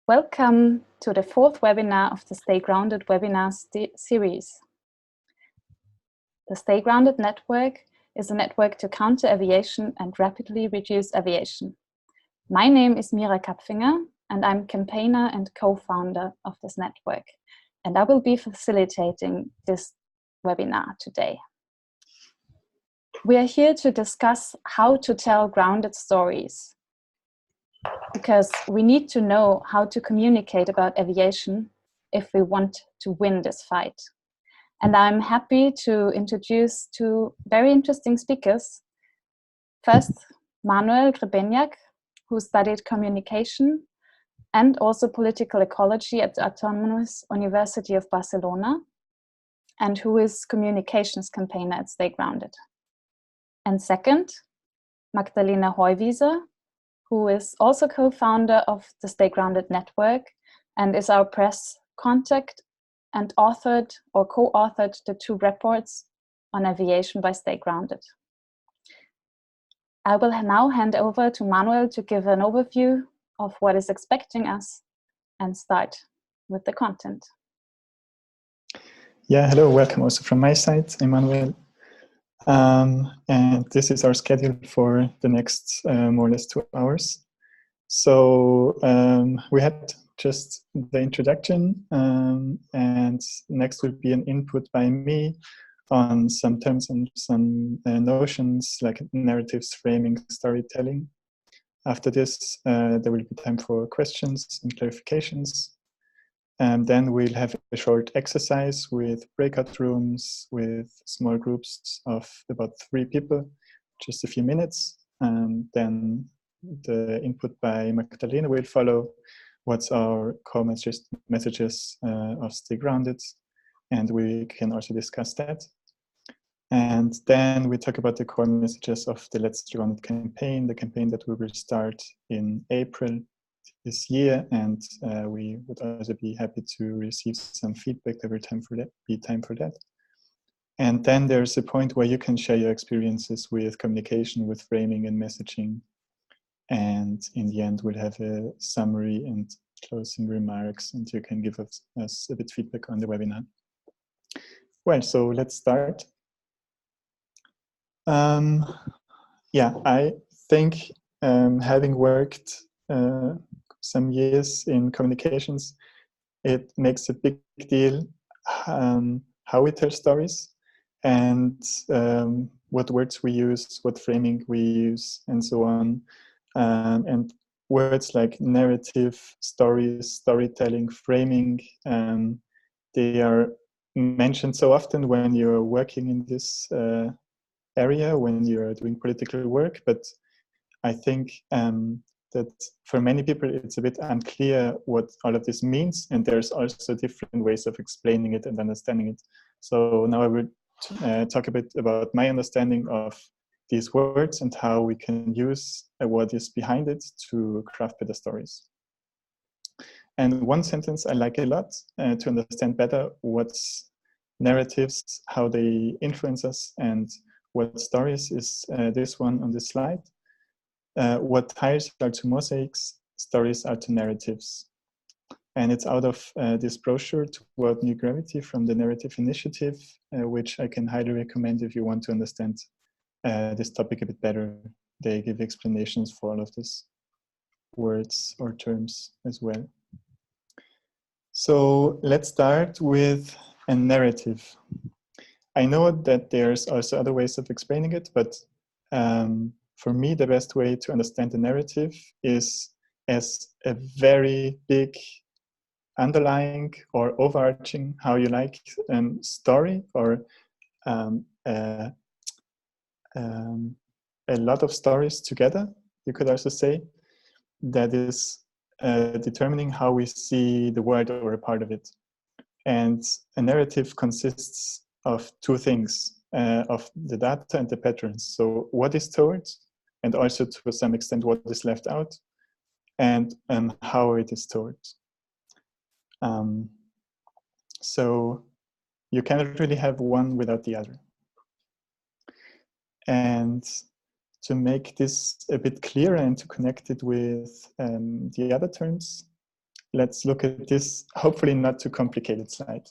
Welcome to the fourth webinar of the Stay Grounded webinar series. The Stay Grounded network is a network to counter aviation and rapidly reduce aviation. My name is Mira Kapfinger, and I'm campaigner and co-founder of this network, and I will be facilitating this webinar today. We are here to discuss how to tell grounded stories, because we need to know how to communicate about aviation if we want to win this fight. And I'm happy to introduce two very interesting speakers. First, Manuel Grebenjak, who studied communication and also political ecology at the Autonomous University of Barcelona, and who is communications campaigner at Stay Grounded. And second, Magdalena Heuwieser, who is also co-founder of the Stay Grounded network and is our press contact and authored or co-authored the two reports on aviation by Stay Grounded. I will now hand over to Manuel to give an overview of what is expecting us and start with the content. Yeah, hello, welcome also from my side, Emmanuel. And this is our schedule for the next more or less 2 hours. So we had just the introduction, and next will be an input by me on some terms and some notions like narratives, framing, storytelling. After this, there will be time for questions and clarifications. And then we'll have a short exercise with breakout rooms, with small groups of about 3 people, just a few minutes. And then the input by Magdalena will follow. What's our core messages of Stay Grounded? And we can also discuss that. And then we talk about the core messages of the Let's Stay Grounded campaign, the campaign that we will start in April this year, and we would also be happy to receive some feedback. There will be time for that. And then there's a point where you can share your experiences with communication, with framing and messaging. And in the end, we'll have a summary and closing remarks, and you can give us a bit feedback on the webinar. Well, so let's start. Yeah, I think having worked some years in communications, it makes a big deal how we tell stories and what words we use, what framing we use, and so on. And words like narrative, stories, storytelling, framing, they are mentioned so often when you're working in this area, when you're doing political work, but I think that for many people it's a bit unclear what all of this means, and there's also different ways of explaining it and understanding it. So now I will talk a bit about my understanding of these words and how we can use what is behind it to craft better stories. And one sentence I like a lot to understand better what's narratives, how they influence us, and what stories is this one on this slide. What tiles are to mosaics, stories are to narratives. And it's out of this brochure, Toward New Gravity, from the Narrative Initiative, which I can highly recommend if you want to understand this topic a bit better. They give explanations for all of these words or terms as well. So let's start with a narrative. I know that there's also other ways of explaining it, but for me, the best way to understand the narrative is as a very big underlying or overarching, how you like, story, or a lot of stories together, you could also say, that is determining how we see the world or a part of it. And a narrative consists of 2 things, of the data and the patterns. So what is told, and also to some extent what is left out, and how it is told. So you cannot really have one without the other. And to make this a bit clearer and to connect it with the other terms, let's look at this, hopefully not too complicated slide.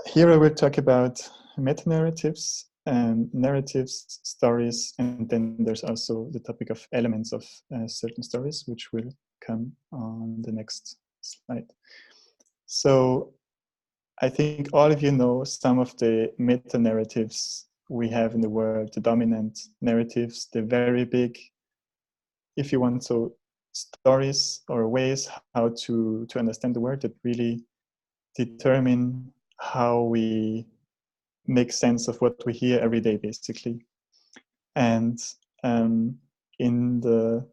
Here I will talk about meta-narratives, narratives, stories, and then there's also the topic of elements of certain stories, which will come on the next slide. So I think all of you know some of the meta-narratives we have in the world, the dominant narratives, the very big, if you want, so stories or ways how to understand the world that really determine how we make sense of what we hear every day, basically. And in the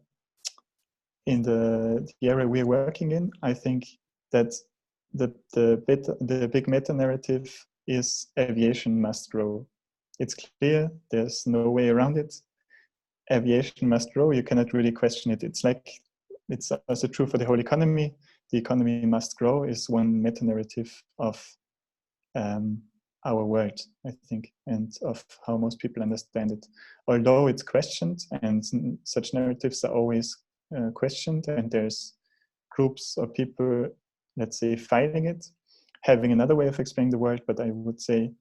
area we're working in, I think that the big meta narrative is aviation must grow. It's clear, there's no way around it. Aviation must grow, you cannot really question it. It's like, it's also true for the whole economy. The economy must grow is one meta narrative of our world, I think, and of how most people understand it. Although it's questioned, and such narratives are always questioned, and there's groups of people, let's say, fighting it, having another way of explaining the world, but I would say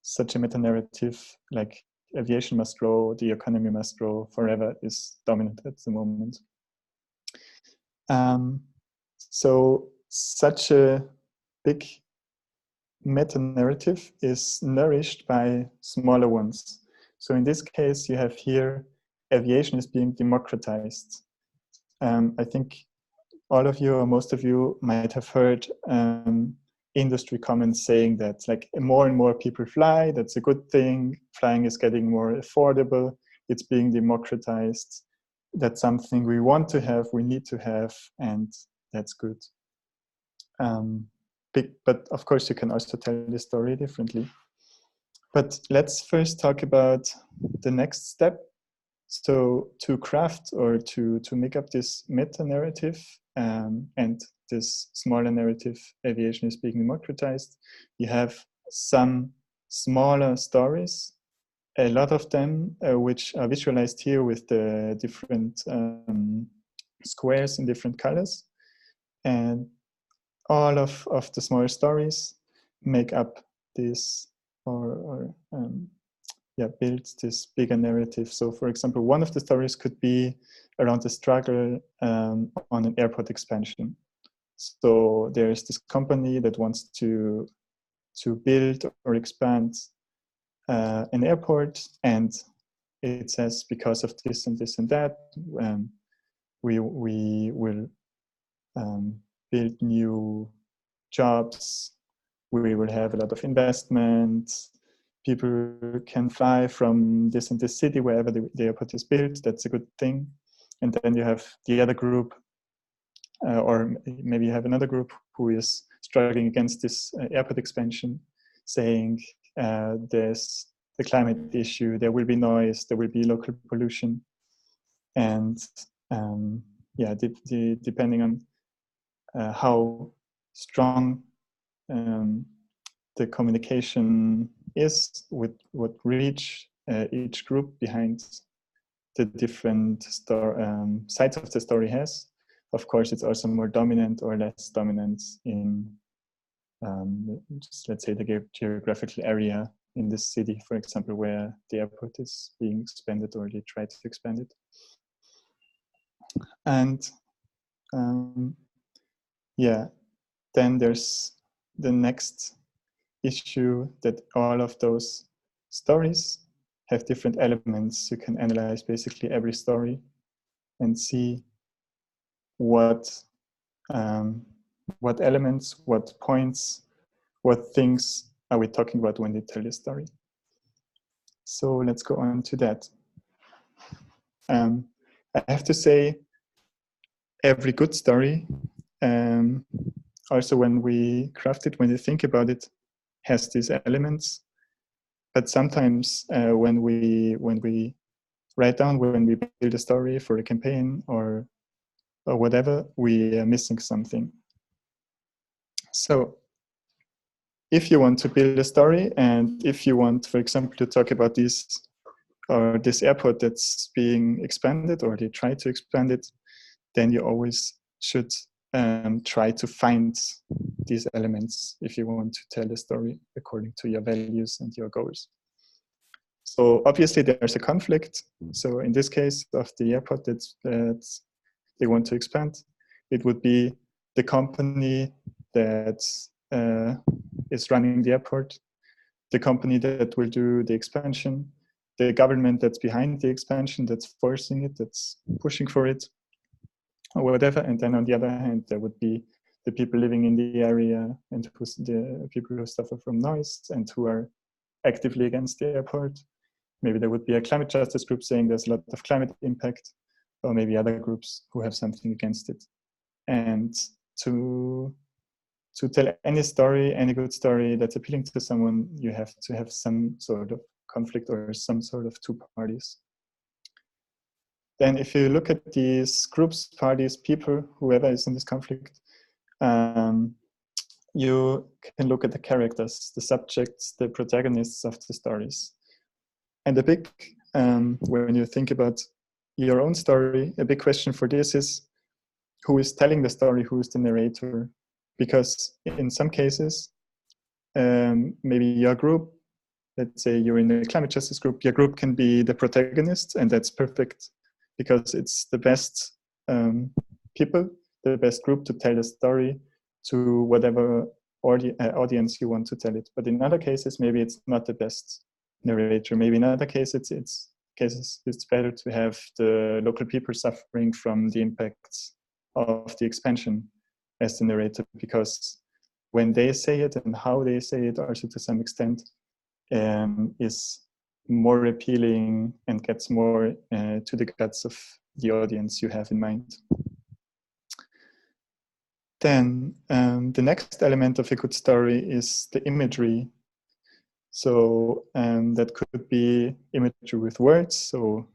such a meta-narrative like aviation must grow, the economy must grow forever is dominant at the moment. So such a big meta-narrative is nourished by smaller ones. So in this case, you have here aviation is being democratized. I think all of you or most of you might have heard industry comments saying that like more and more people fly, that's a good thing, flying is getting more affordable, it's being democratized, that's something we want to have, we need to have, and that's good. But of course you can also tell the story differently. But let's first talk about the next step. So to craft or to make up this meta-narrative and this smaller narrative, aviation is being democratized, you have some smaller stories, a lot of them which are visualized here with the different squares in different colors. And all of the smaller stories make up this build this bigger narrative. So for example, one of the stories could be around the struggle on an airport expansion. So there's this company that wants to build or expand an airport, and it says because of this and this and that, we will build new jobs, we will have a lot of investment, people can fly from this and this city wherever the airport is built, that's a good thing. And then you have the other group, or maybe you have another group who is struggling against this airport expansion, saying there's the climate issue, there will be noise, there will be local pollution. And depending on how strong the communication is, with what reach each group behind the different sides of the story has. Of course, it's also more dominant or less dominant in, just let's say, the geographical area in this city, for example, where the airport is being expanded or they try to expand it. And then there's the next issue, that all of those stories have different elements. You can analyze basically every story and see what elements, what points, what things are we talking about when they tell the story. So let's go on to that. I have to say, every good story, also when we craft it, when you think about it, has these elements. But sometimes when we write down, when we build a story for a campaign or whatever, we are missing something. So if you want to build a story, and if you want, for example, to talk about this airport that's being expanded, or they try to expand it, then you always should try to find these elements if you want to tell a story according to your values and your goals. So obviously there's a conflict. So in this case of the airport that they want to expand, it would be the company that is running the airport, the company that will do the expansion, the government that's behind the expansion, that's forcing it, that's pushing for it, or whatever. And then on the other hand, there would be the people living in the area and the people who suffer from noise and who are actively against the airport. Maybe there would be a climate justice group saying there's a lot of climate impact, or maybe other groups who have something against it. And to tell any story, any good story that's appealing to someone, you have to have some sort of conflict or some sort of two parties. Then if you look at these groups, parties, people, whoever is in this conflict, you can look at the characters, the subjects, the protagonists of the stories. And a big, when you think about your own story, a big question for this is, who is telling the story, who is the narrator? Because in some cases, maybe your group, let's say you're in a climate justice group, your group can be the protagonist, and that's perfect because it's the best people, the best group to tell the story to whatever audience you want to tell it. But in other cases, maybe it's not the best narrator. Maybe in other cases, it's better to have the local people suffering from the impacts of the expansion as the narrator, because when they say it and how they say it also to some extent is more appealing and gets more to the guts of the audience you have in mind. Then the next element of a good story is the imagery. So that could be imagery with words. So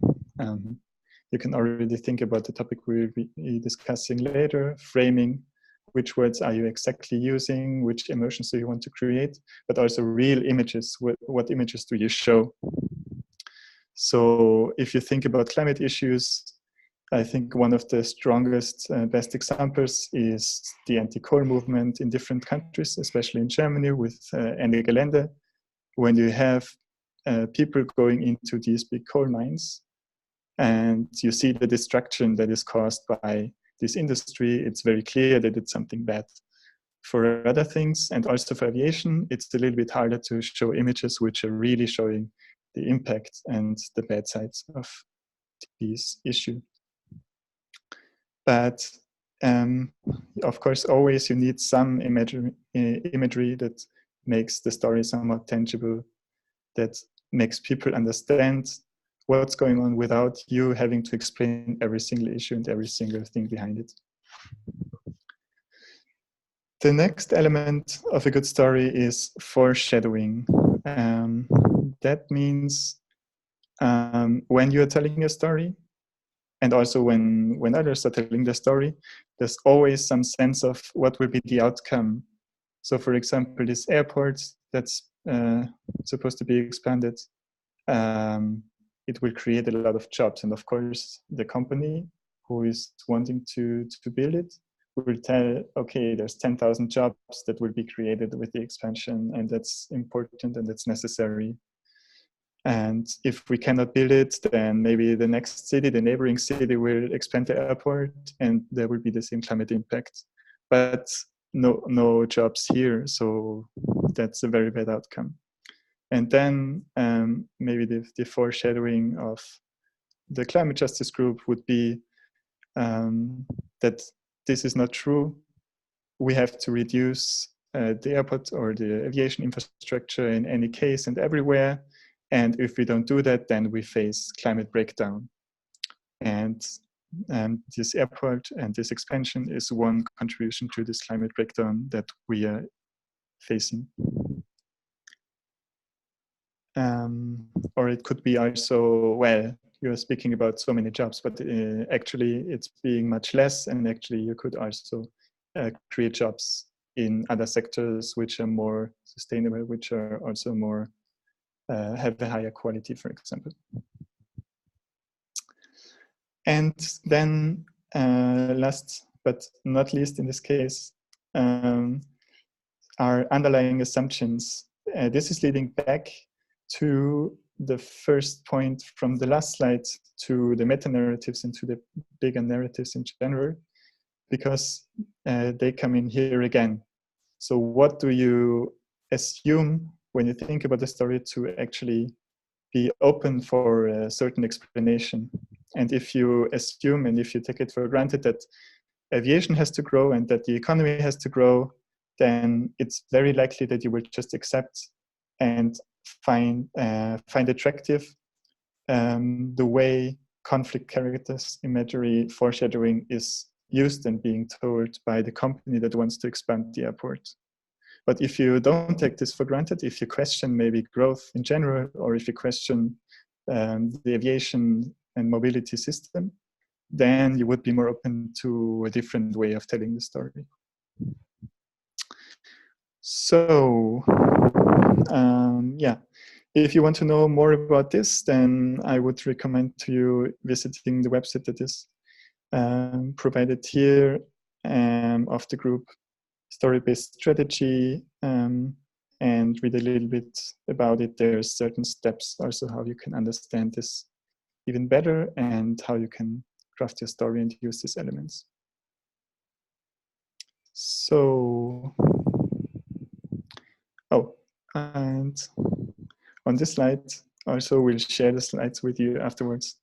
you can already think about the topic we'll be discussing later, framing. Which words are you exactly using? Which emotions do you want to create? But also real images. What images do you show? So if you think about climate issues, I think one of the strongest, best examples is the anti-coal movement in different countries, especially in Germany with Ende Gelände. When you have people going into these big coal mines and you see the destruction that is caused by this industry, it's very clear that it's something bad. For other things, and also for aviation, it's a little bit harder to show images which are really showing the impact and the bad sides of this issue. But of course, always you need some imagery that makes the story somewhat tangible, that makes people understand what's going on without you having to explain every single issue and every single thing behind it. The next element of a good story is foreshadowing. That means when you're telling a story, and also when others are telling the story, there's always some sense of what will be the outcome. So for example, this airport that's supposed to be expanded, it will create a lot of jobs. And of course, the company who is wanting to build it will tell, okay, there's 10,000 jobs that will be created with the expansion, and that's important and that's necessary. And if we cannot build it, then maybe the next city, the neighboring city, will expand the airport and there will be the same climate impact. But no jobs here, so that's a very bad outcome. And then maybe the foreshadowing of the climate justice group would be that this is not true. We have to reduce the airport or the aviation infrastructure in any case and everywhere. And if we don't do that, then we face climate breakdown. And this airport and this expansion is one contribution to this climate breakdown that we are facing. Or it could be also, well, you're speaking about so many jobs, but actually it's being much less, and actually you could also create jobs in other sectors which are more sustainable, which are also more have a higher quality, for example. And then last but not least in this case, are underlying assumptions. This is leading back to the first point from the last slide, to the meta-narratives and to the bigger narratives in general, because they come in here again. So what do you assume when you think about the story to actually be open for a certain explanation? And if you assume and if you take it for granted that aviation has to grow and that the economy has to grow, then it's very likely that you will just accept and find attractive the way conflict characters, imagery, foreshadowing is used and being told by the company that wants to expand the airport. But if you don't take this for granted, if you question maybe growth in general, or if you question the aviation and mobility system, then you would be more open to a different way of telling the story. So, yeah, if you want to know more about this, then I would recommend to you visiting the website that is provided here of the group Story-Based Strategy, and read a little bit about it. There's certain steps also how you can understand this even better and how you can craft your story and use these elements. So, oh, and on this slide, also we'll share the slides with you afterwards.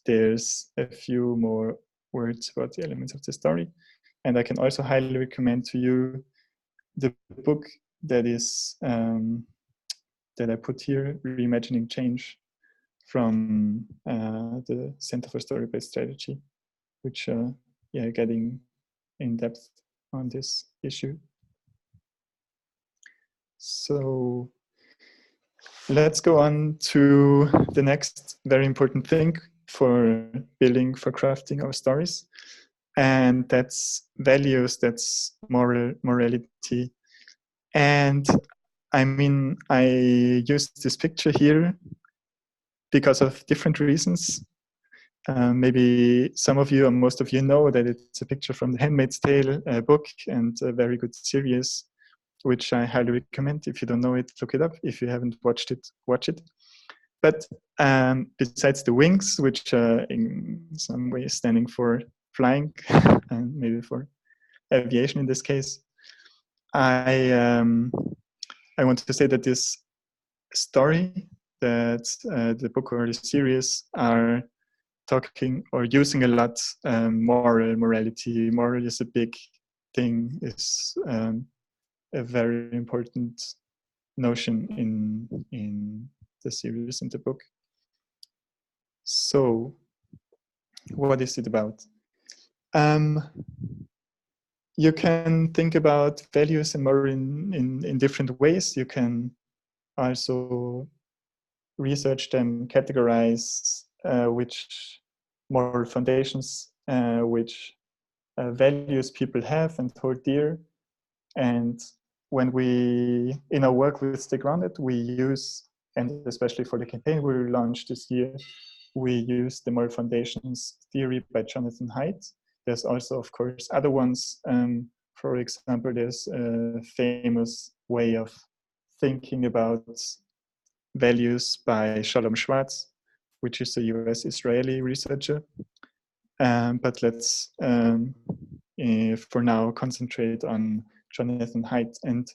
There's a few more words about the elements of the story. And I can also highly recommend to you the book that is that I put here, Reimagining Change, from the Center for Story-Based Strategy, which yeah, getting in depth on this issue. So let's go on to the next very important thing for building, for crafting our stories. And that's values, that's morality. And I mean, I used this picture here because of different reasons. Maybe some of you or most of you know that it's a picture from the Handmaid's Tale book, and a very good series, which I highly recommend. If you don't know it, look it up. If you haven't watched it, watch it. But besides the wings, which are in some way standing for flying, and maybe for aviation in this case, I want to say that this story, that the book or the series are talking or using a lot morality. Moral is a big thing, is a very important notion in the series, in the book. So, what is it about? You can think about values and moral in different ways. You can also research them, categorize which moral foundations, which values people have and hold dear. And when we, in our work with Stay Grounded, we use, and especially for the campaign we launched this year, we use the moral foundations theory by Jonathan Haidt. There's also, of course, other ones. For example, there's a famous way of thinking about values by Shalom Schwartz, which is a US-Israeli researcher. But let's, for now, concentrate on Jonathan Haidt. And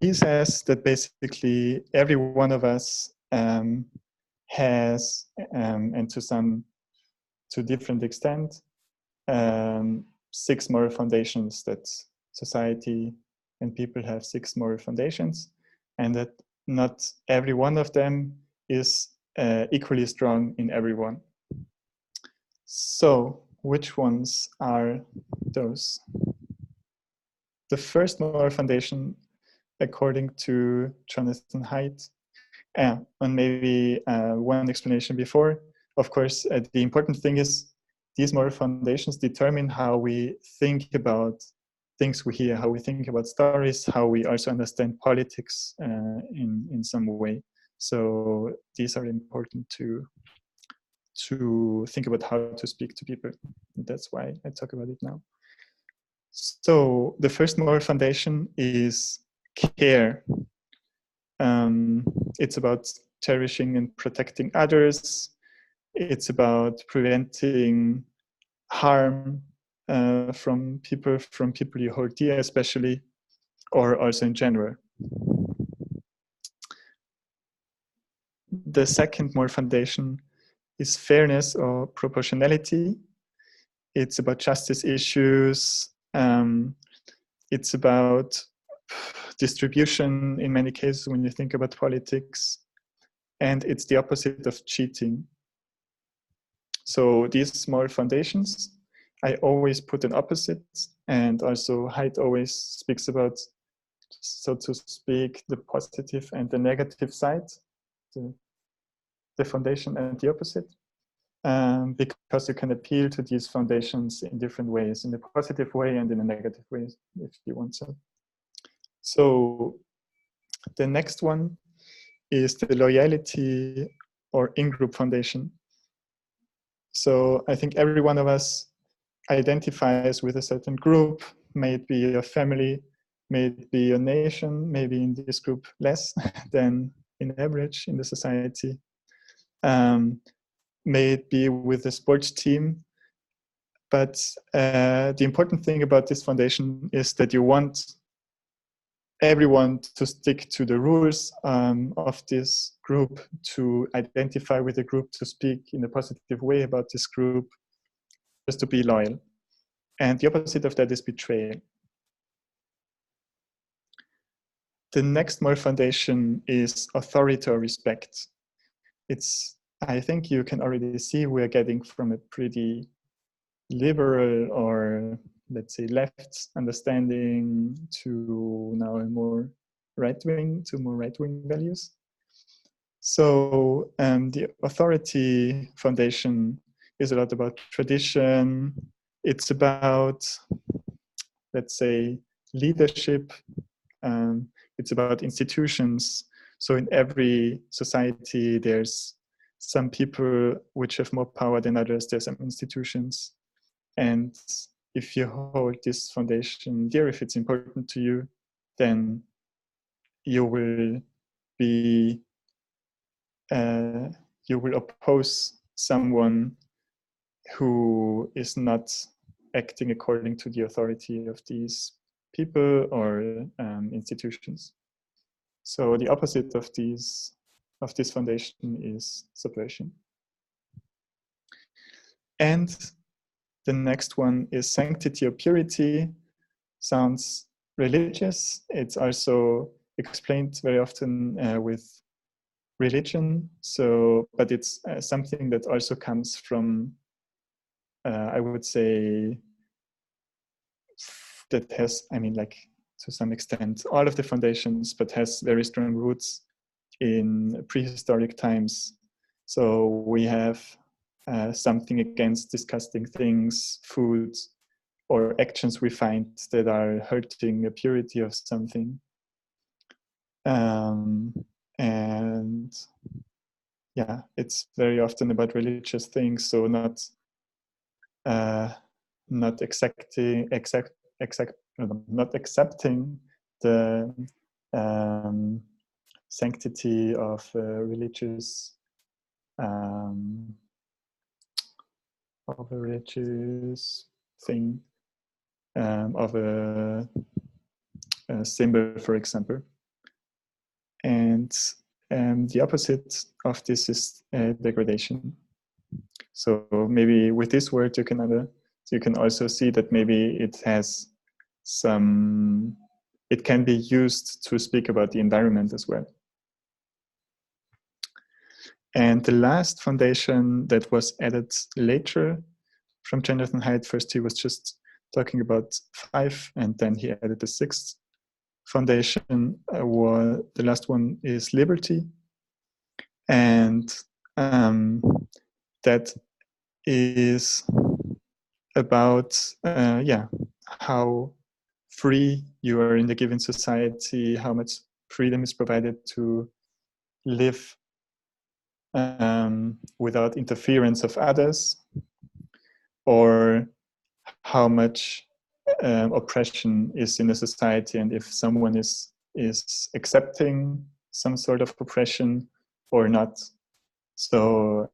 he says that basically every one of us has, and to different extent, 6 moral foundations, that society and people have 6 moral foundations, and that not every one of them is equally strong in everyone. So, which ones are those? The first moral foundation, according to Jonathan Haidt, and maybe one explanation before, of course, the important thing is these moral foundations determine how we think about things we hear, how we think about stories, how we also understand politics in some way. So these are important to to think about how to speak to people. That's why I talk about it now. So the first moral foundation is care. It's about cherishing and protecting others. It's about preventing harm from people you hold dear, especially, or also in general. The second moral foundation is fairness or proportionality. It's about justice issues. It's about distribution in many cases when you think about politics. And it's the opposite of cheating. So these small foundations, I always put an opposite, and also Haidt always speaks about, so to speak, the positive and the negative side, the foundation and the opposite. Because you can appeal to these foundations in different ways, in a positive way and in a negative way, if you want to. So the next one is the loyalty or in-group foundation. So I think every one of us identifies with a certain group, may it be a family, may it be a nation, maybe in this group less than in average in the society. May it be with a sports team. But the important thing about this foundation is that you want everyone to stick to the rules of this group, to identify with the group, to speak in a positive way about this group, just to be loyal. And the opposite of that is betrayal. The next moral foundation is authority or respect. It's, I think you can already see we're getting from a pretty liberal or let's say left understanding to now a more right-wing, to more right-wing values. So the authority foundation is a lot about tradition. It's about, let's say, leadership. It's about institutions. So in every society, there's some people which have more power than others. There's some institutions. And if you hold this foundation dear, if it's important to you, then you will be, you will oppose someone who is not acting according to the authority of these people or institutions. So the opposite of this foundation is subversion. And the next one is sanctity or purity. Sounds religious. It's also explained very often with religion. So, but it's something that also comes from, I would say, that has, I mean, like to some extent, all of the foundations, but has very strong roots in prehistoric times. So we have something against disgusting things, food, or actions we find that are hurting the purity of something. And yeah, it's very often about religious things, so not accepting the sanctity of religious of a religious thing, of a symbol, for example. And the opposite of this is degradation. So maybe with this word you can also see that maybe it has some, it can be used to speak about the environment as well. And the last foundation that was added later from Jonathan Haidt, first he was just talking about 5, and then he added the 6th foundation. The last one is liberty. And that is about, how free you are in the given society, how much freedom is provided to live without interference of others, or how much oppression is in a society, and if someone is accepting some sort of oppression or not. So,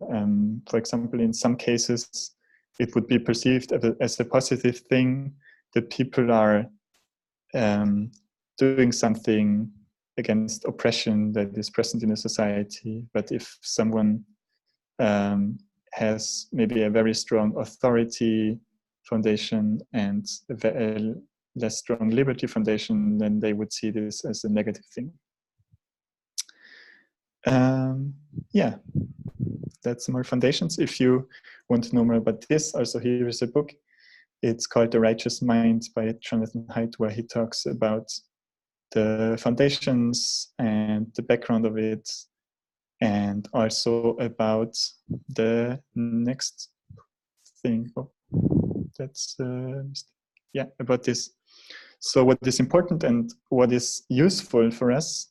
for example, in some cases, it would be perceived as a positive thing that people are doing something against oppression that is present in a society. But if someone has maybe a very strong authority foundation and a less strong liberty foundation, then they would see this as a negative thing. Yeah, that's more foundations. If you want to know more about this, also here is a book. It's called The Righteous Mind by Jonathan Haidt, where he talks about the foundations and the background of it, and also about the next thing. Oh, that's yeah, about this. So what is important and what is useful for us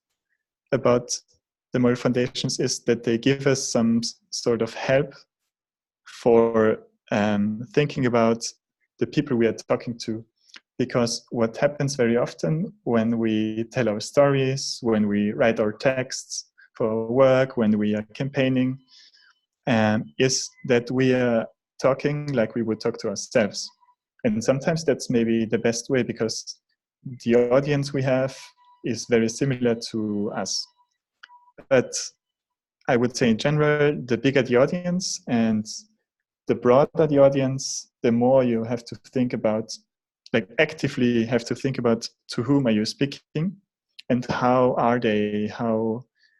about the moral foundations is that they give us some sort of help for thinking about the people we are talking to. Because what happens very often when we tell our stories, when we write our texts for work, when we are campaigning, is that we are talking like we would talk to ourselves. And sometimes that's maybe the best way, because the audience we have is very similar to us. But I would say in general, the bigger the audience and the broader the audience, the more you have to think about, like actively have to think about to whom are you speaking and how are they,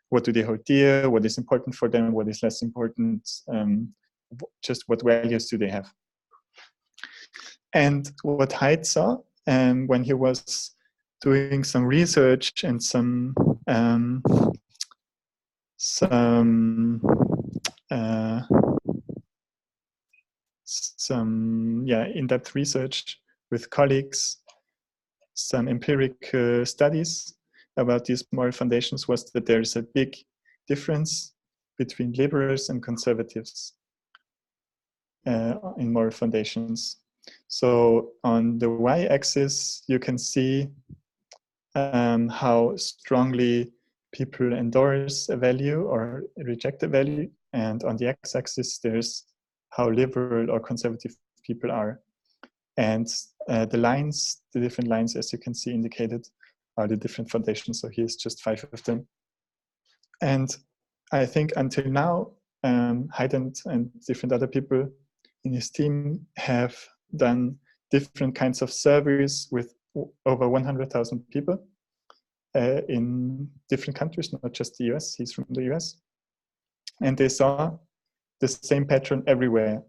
what do they hold dear, what is important for them, what is less important, just what values do they have. And what Haidt saw when he was doing some research and some in-depth research with colleagues, some empiric studies about these moral foundations, was that there is a big difference between liberals and conservatives in moral foundations. So on the y-axis, you can see how strongly people endorse a value or reject a value, and on the x-axis, there's how liberal or conservative people are. And the lines, the different lines, as you can see indicated, are the different foundations. So here's just 5 of them. And I think until now, Haidt and different other people in his team have done different kinds of surveys with over 100,000 people in different countries, not just the US. He's from the US. And they saw the same pattern everywhere.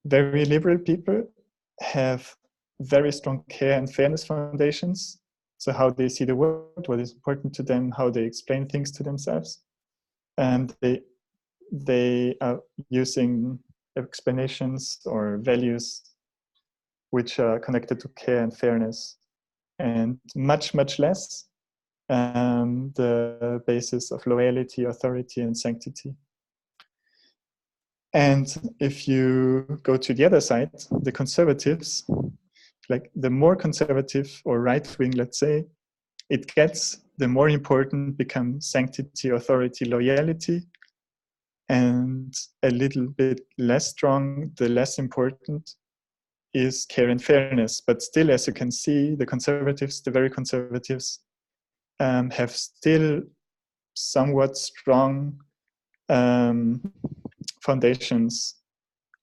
Very liberal people have very strong care and fairness foundations. So how they see the world, what is important to them, how they explain things to themselves. And they are using explanations or values which are connected to care and fairness, and much, much less the basis of loyalty, authority, and sanctity. And if you go to the other side, the conservatives, like the more conservative or right-wing, let's say, it gets, the more important become sanctity, authority, loyalty, and a little bit less strong, the less important is care and fairness. But still, as you can see, the conservatives, the very conservatives, have still somewhat strong foundations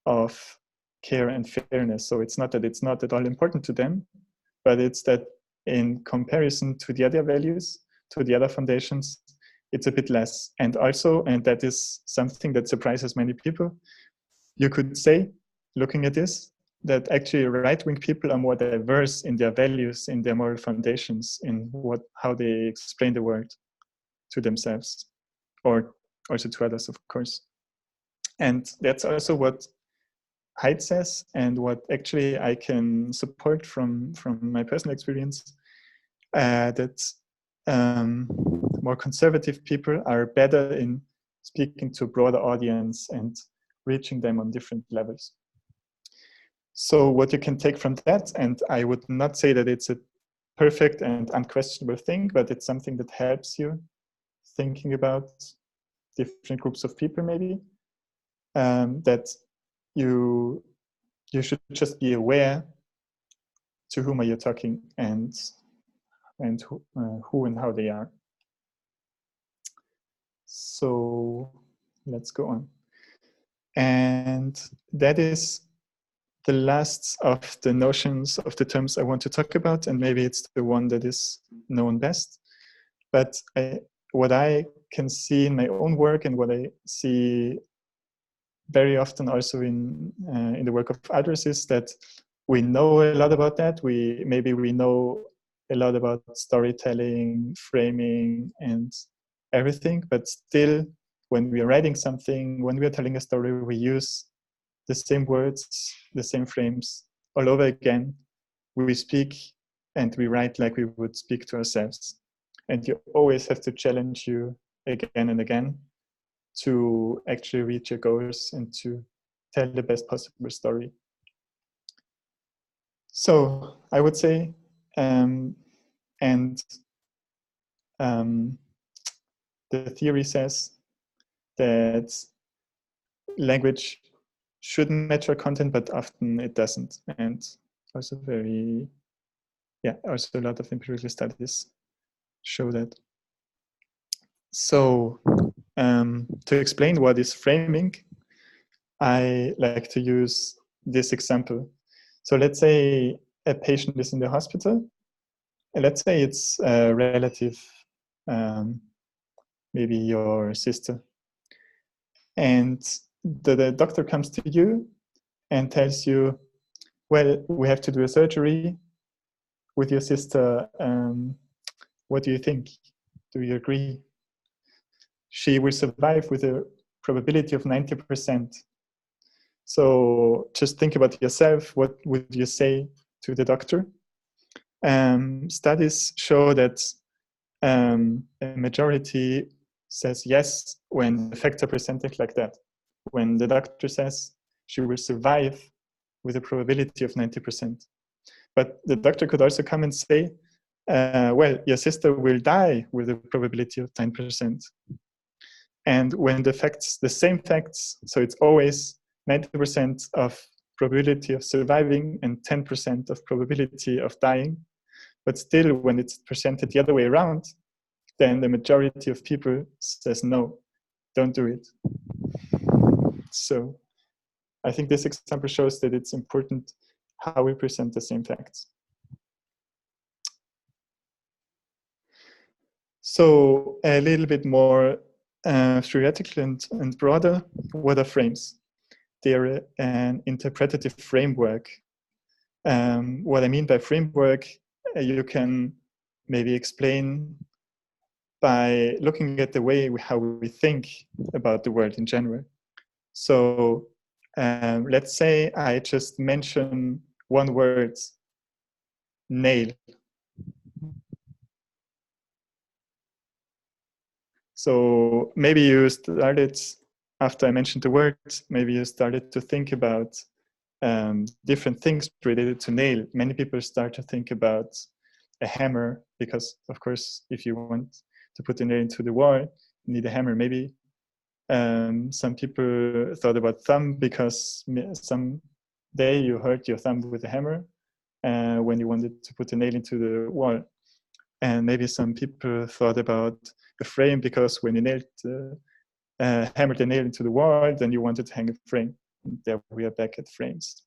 of care and fairness. So it's not that it's not at all important to them, but it's that in comparison to the other values, to the other foundations, it's a bit less. And also, and that is something that surprises many people, you could say, looking at this, that actually right-wing people are more diverse in their values, in their moral foundations, in how they explain the world to themselves, or also to others, of course. And that's also what Haidt says, and what actually I can support from my personal experience, that more conservative people are better in speaking to a broader audience and reaching them on different levels. So what you can take from that, and I would not say that it's a perfect and unquestionable thing, but it's something that helps you thinking about different groups of people, maybe, that you should just be aware to whom are you talking, and who and how they are. So let's go on. And that is the last of the notions of the terms I want to talk about, and maybe it's the one that is known best. But what I can see in my own work, and what I see very often also in the work of others, is that we know a lot about that. Maybe we know a lot about storytelling, framing, and everything, but still, when we are writing something, when we are telling a story, we use the same words, the same frames all over again. We speak and we write like we would speak to ourselves. And you always have to challenge you again and again to actually reach your goals and to tell the best possible story. So I would say, the theory says that language should match our content, but often it doesn't. And also also a lot of empirical studies show that. So to explain what is framing, I like to use this example. So let's say a patient is in the hospital, and let's say it's a relative, maybe your sister. And the doctor comes to you and tells you, well, we have to do a surgery with your sister. What do you think? Do you agree? She will survive with a probability of 90%. So just think about yourself. What would you say to the doctor? Studies show that a majority says yes when the facts are presented like that. When the doctor says she will survive with a probability of 90%. But the doctor could also come and say, well, your sister will die with a probability of 10%. And when the same facts, so it's always 90% of probability of surviving and 10% of probability of dying, but still when it's presented the other way around, then the majority of people says no, don't do it. So I think this example shows that it's important how we present the same facts. So a little bit more theoretical and broader, what are frames? They're an interpretative framework. What I mean by framework, you can maybe explain by looking at the way how we think about the world in general. So let's say I just mention one word, nail. So maybe you started, after I mentioned the word, maybe you started to think about different things related to nail. Many people start to think about a hammer because, of course, if you want to put a nail into the wall, you need a hammer. Maybe some people thought about thumb because some day you hurt your thumb with a hammer when you wanted to put a nail into the wall. And maybe some people thought about a frame because when you hammered the nail into the wall, then you wanted to hang a frame. And there we are back at frames.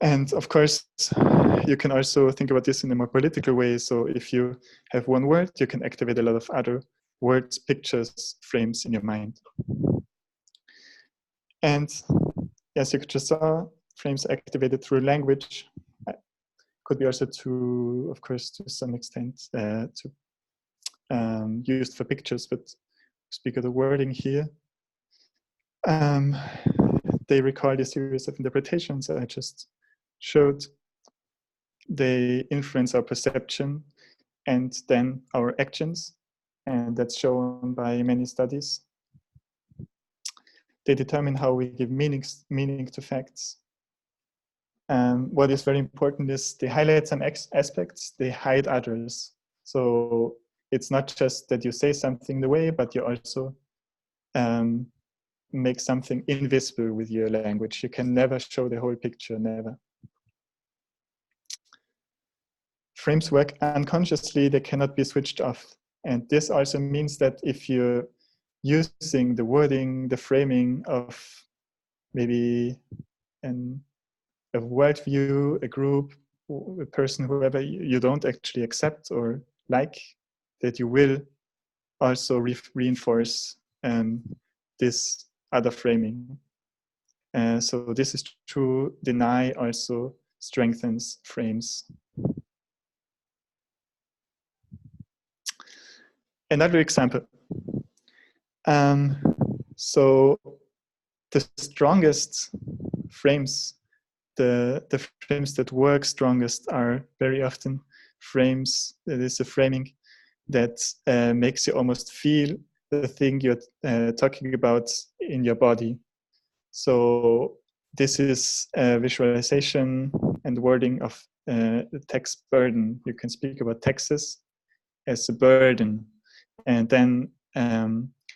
And of course, you can also think about this in a more political way. So if you have one word, you can activate a lot of other words, pictures, frames in your mind. And as you just saw, frames activated through language could be also of course, to some extent, used for pictures, but speak of the wording here. They recall a series of interpretations I just showed. They influence our perception and then our actions. and that's shown by many studies. They determine how we give meaning to facts. What is very important is they highlight some aspects, they hide others. So it's not just that you say something the way, but you also make something invisible with your language. You can never show the whole picture, never. Frames work unconsciously, they cannot be switched off. And this also means that if you're using the wording, the framing of maybe a worldview, a group, a person, whoever you don't actually accept or like, that you will also reinforce this other framing. So this is true. Deny also strengthens frames. Another example. So the strongest frames, the frames that work strongest are very often frames, that is a framing that makes you almost feel the thing you're talking about in your body. So this is a visualization and wording of the text burden. You can speak about taxes as a burden, and then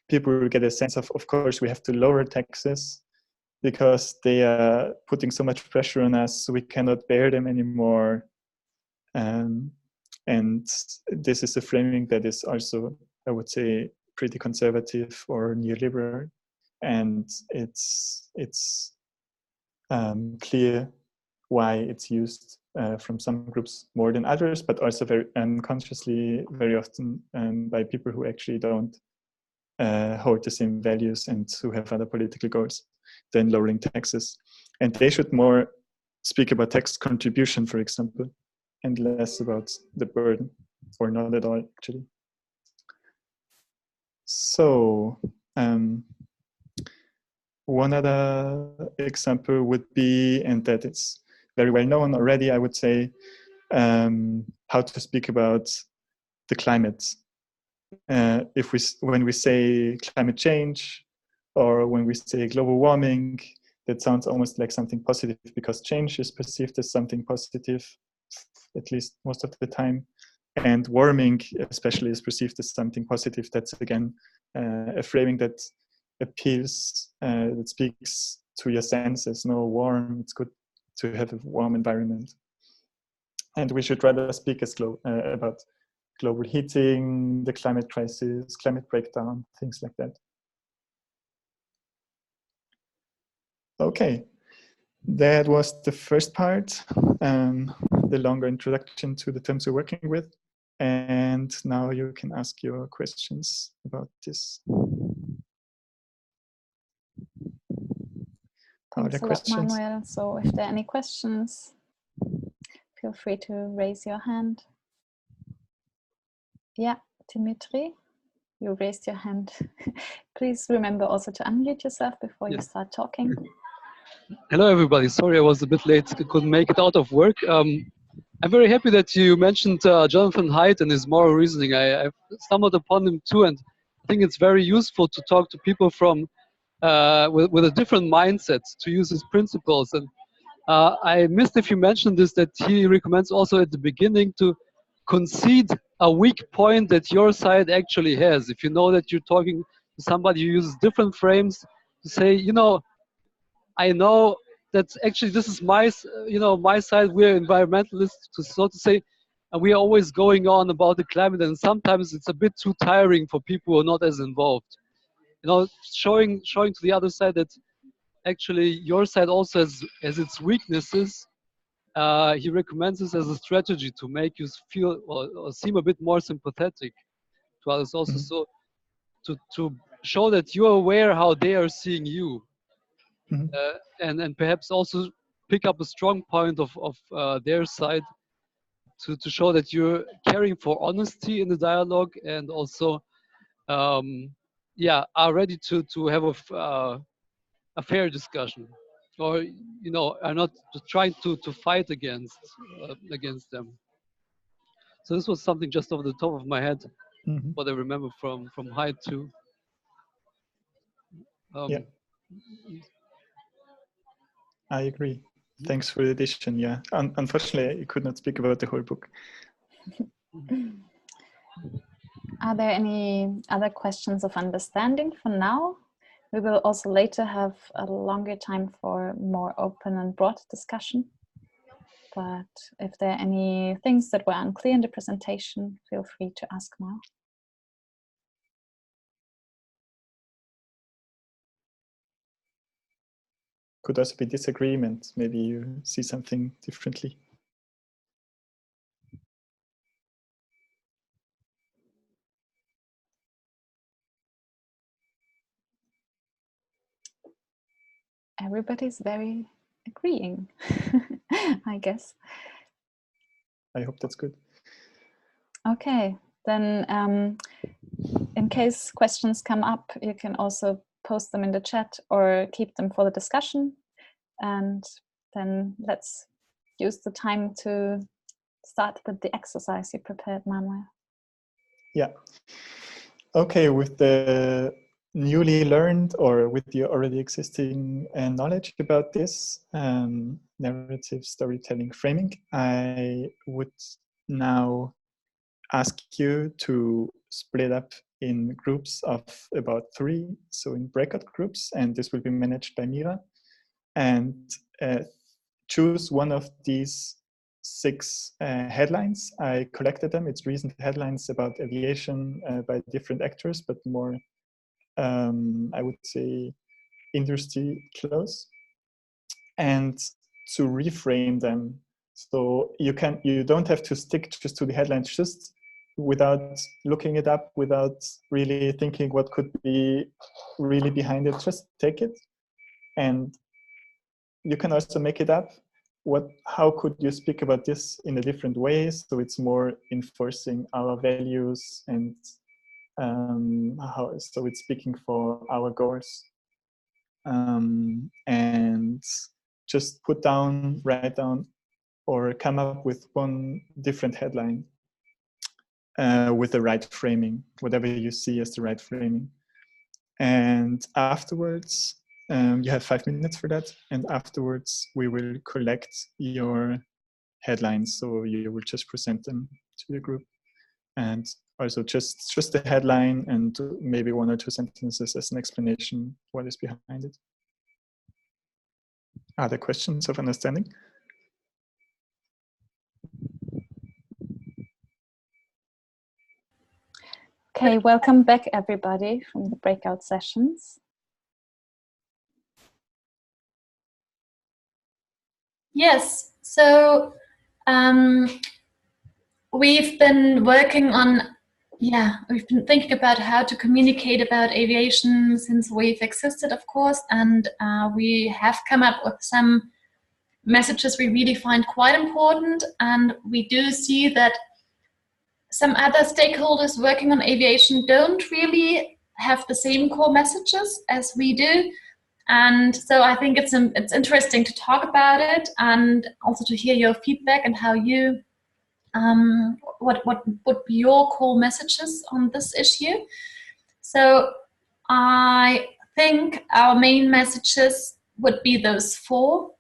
people will get a sense of course, we have to lower taxes because they are putting so much pressure on us, so we cannot bear them anymore. And this is a framing that is also, I would say, pretty conservative or neoliberal, and it's clear why it's used from some groups more than others, but also very unconsciously, very often by people who actually don't hold the same values and who have other political goals than lowering taxes. And they should more speak about tax contribution, for example, and less about the burden, or not at all, actually. So one other example would be, and that it's very well known already, I would say, how to speak about the climate. When we say climate change, or when we say global warming, that sounds almost like something positive, because change is perceived as something positive, at least most of the time. And warming especially is perceived as something positive. That's again a framing that appeals, that speaks to your senses. No, warm, it's good to have a warm environment. And we should rather speak about global heating, the climate crisis, climate breakdown, things like that. Okay, that was the first part, the longer introduction to the terms we're working with. And now you can ask your questions about this. Thanks a lot, Manuel. So if there are any questions, feel free to raise your hand. Yeah, Dimitri, you raised your hand. Please remember also to unmute yourself before you start talking. Hello, everybody. Sorry I was a bit late. I couldn't make it out of work. I'm very happy that you mentioned Jonathan Haidt and his moral reasoning. I've stumbled upon him too, and I think it's very useful to talk to people from with a different mindset to use his principles. And I missed if you mentioned this, that he recommends also at the beginning to concede a weak point that your side actually has. If you know that you're talking to somebody who uses different frames, to say, you know, I know that actually this is my side. We're environmentalists, so to say, and we are always going on about the climate. And sometimes it's a bit too tiring for people who are not as involved. You know, showing to the other side that actually your side also has its weaknesses. He recommends this as a strategy to make you feel or seem a bit more sympathetic to others. Also, so to show that you're aware how they are seeing you. And perhaps also pick up a strong point of their side to show that you're caring for honesty in the dialogue, and also are ready to have a fair discussion, or are not trying to fight against them. So this was something just off the top of my head. what I remember from Hyde too. Yeah, I agree. Thanks for the addition. Yeah, unfortunately, I could not speak about the whole book. Are there any other questions of understanding for now? We will also later have a longer time for more open and broad discussion. But if there are any things that were unclear in the presentation, feel free to ask now. Could also be disagreement. Maybe you see something differently. Everybody's very agreeing, I guess. I hope that's good. Okay, then in case questions come up, you can also post them in the chat or keep them for the discussion. And then let's use the time to start with the exercise you prepared, Manuel. Yeah. Okay, with the newly learned or with the already existing knowledge about this narrative storytelling framing, I would now ask you to split up in groups of about 3, so in breakout groups, and this will be managed by Mira, and choose one of these 6 headlines. I collected them. It's recent headlines about aviation by different actors, but more, I would say, industry close. And to reframe them, so you don't have to stick just to the headlines, just without looking it up, without really thinking what could be really behind it. Just take it, and you can also make it up. How could you speak about this in a different way, so it's more enforcing our values, and so it's speaking for our goals, and just write down, or come up with one different headline with the right framing, whatever you see as the right framing. And afterwards, you have 5 minutes for that, and afterwards we will collect your headlines, so you will just present them to the group, and also just the headline and maybe 1 or 2 sentences as an explanation what is behind it. Are there questions of understanding? Okay, welcome back everybody from the breakout sessions. Yes, so we've been working on, we've been thinking about how to communicate about aviation since we've existed, of course, and we have come up with some messages we really find quite important, and we do see that some other stakeholders working on aviation don't really have the same core messages as we do. And so I think it's interesting to talk about it, and also to hear your feedback and how you, what would be your core messages on this issue. So I think our main messages would be those 4.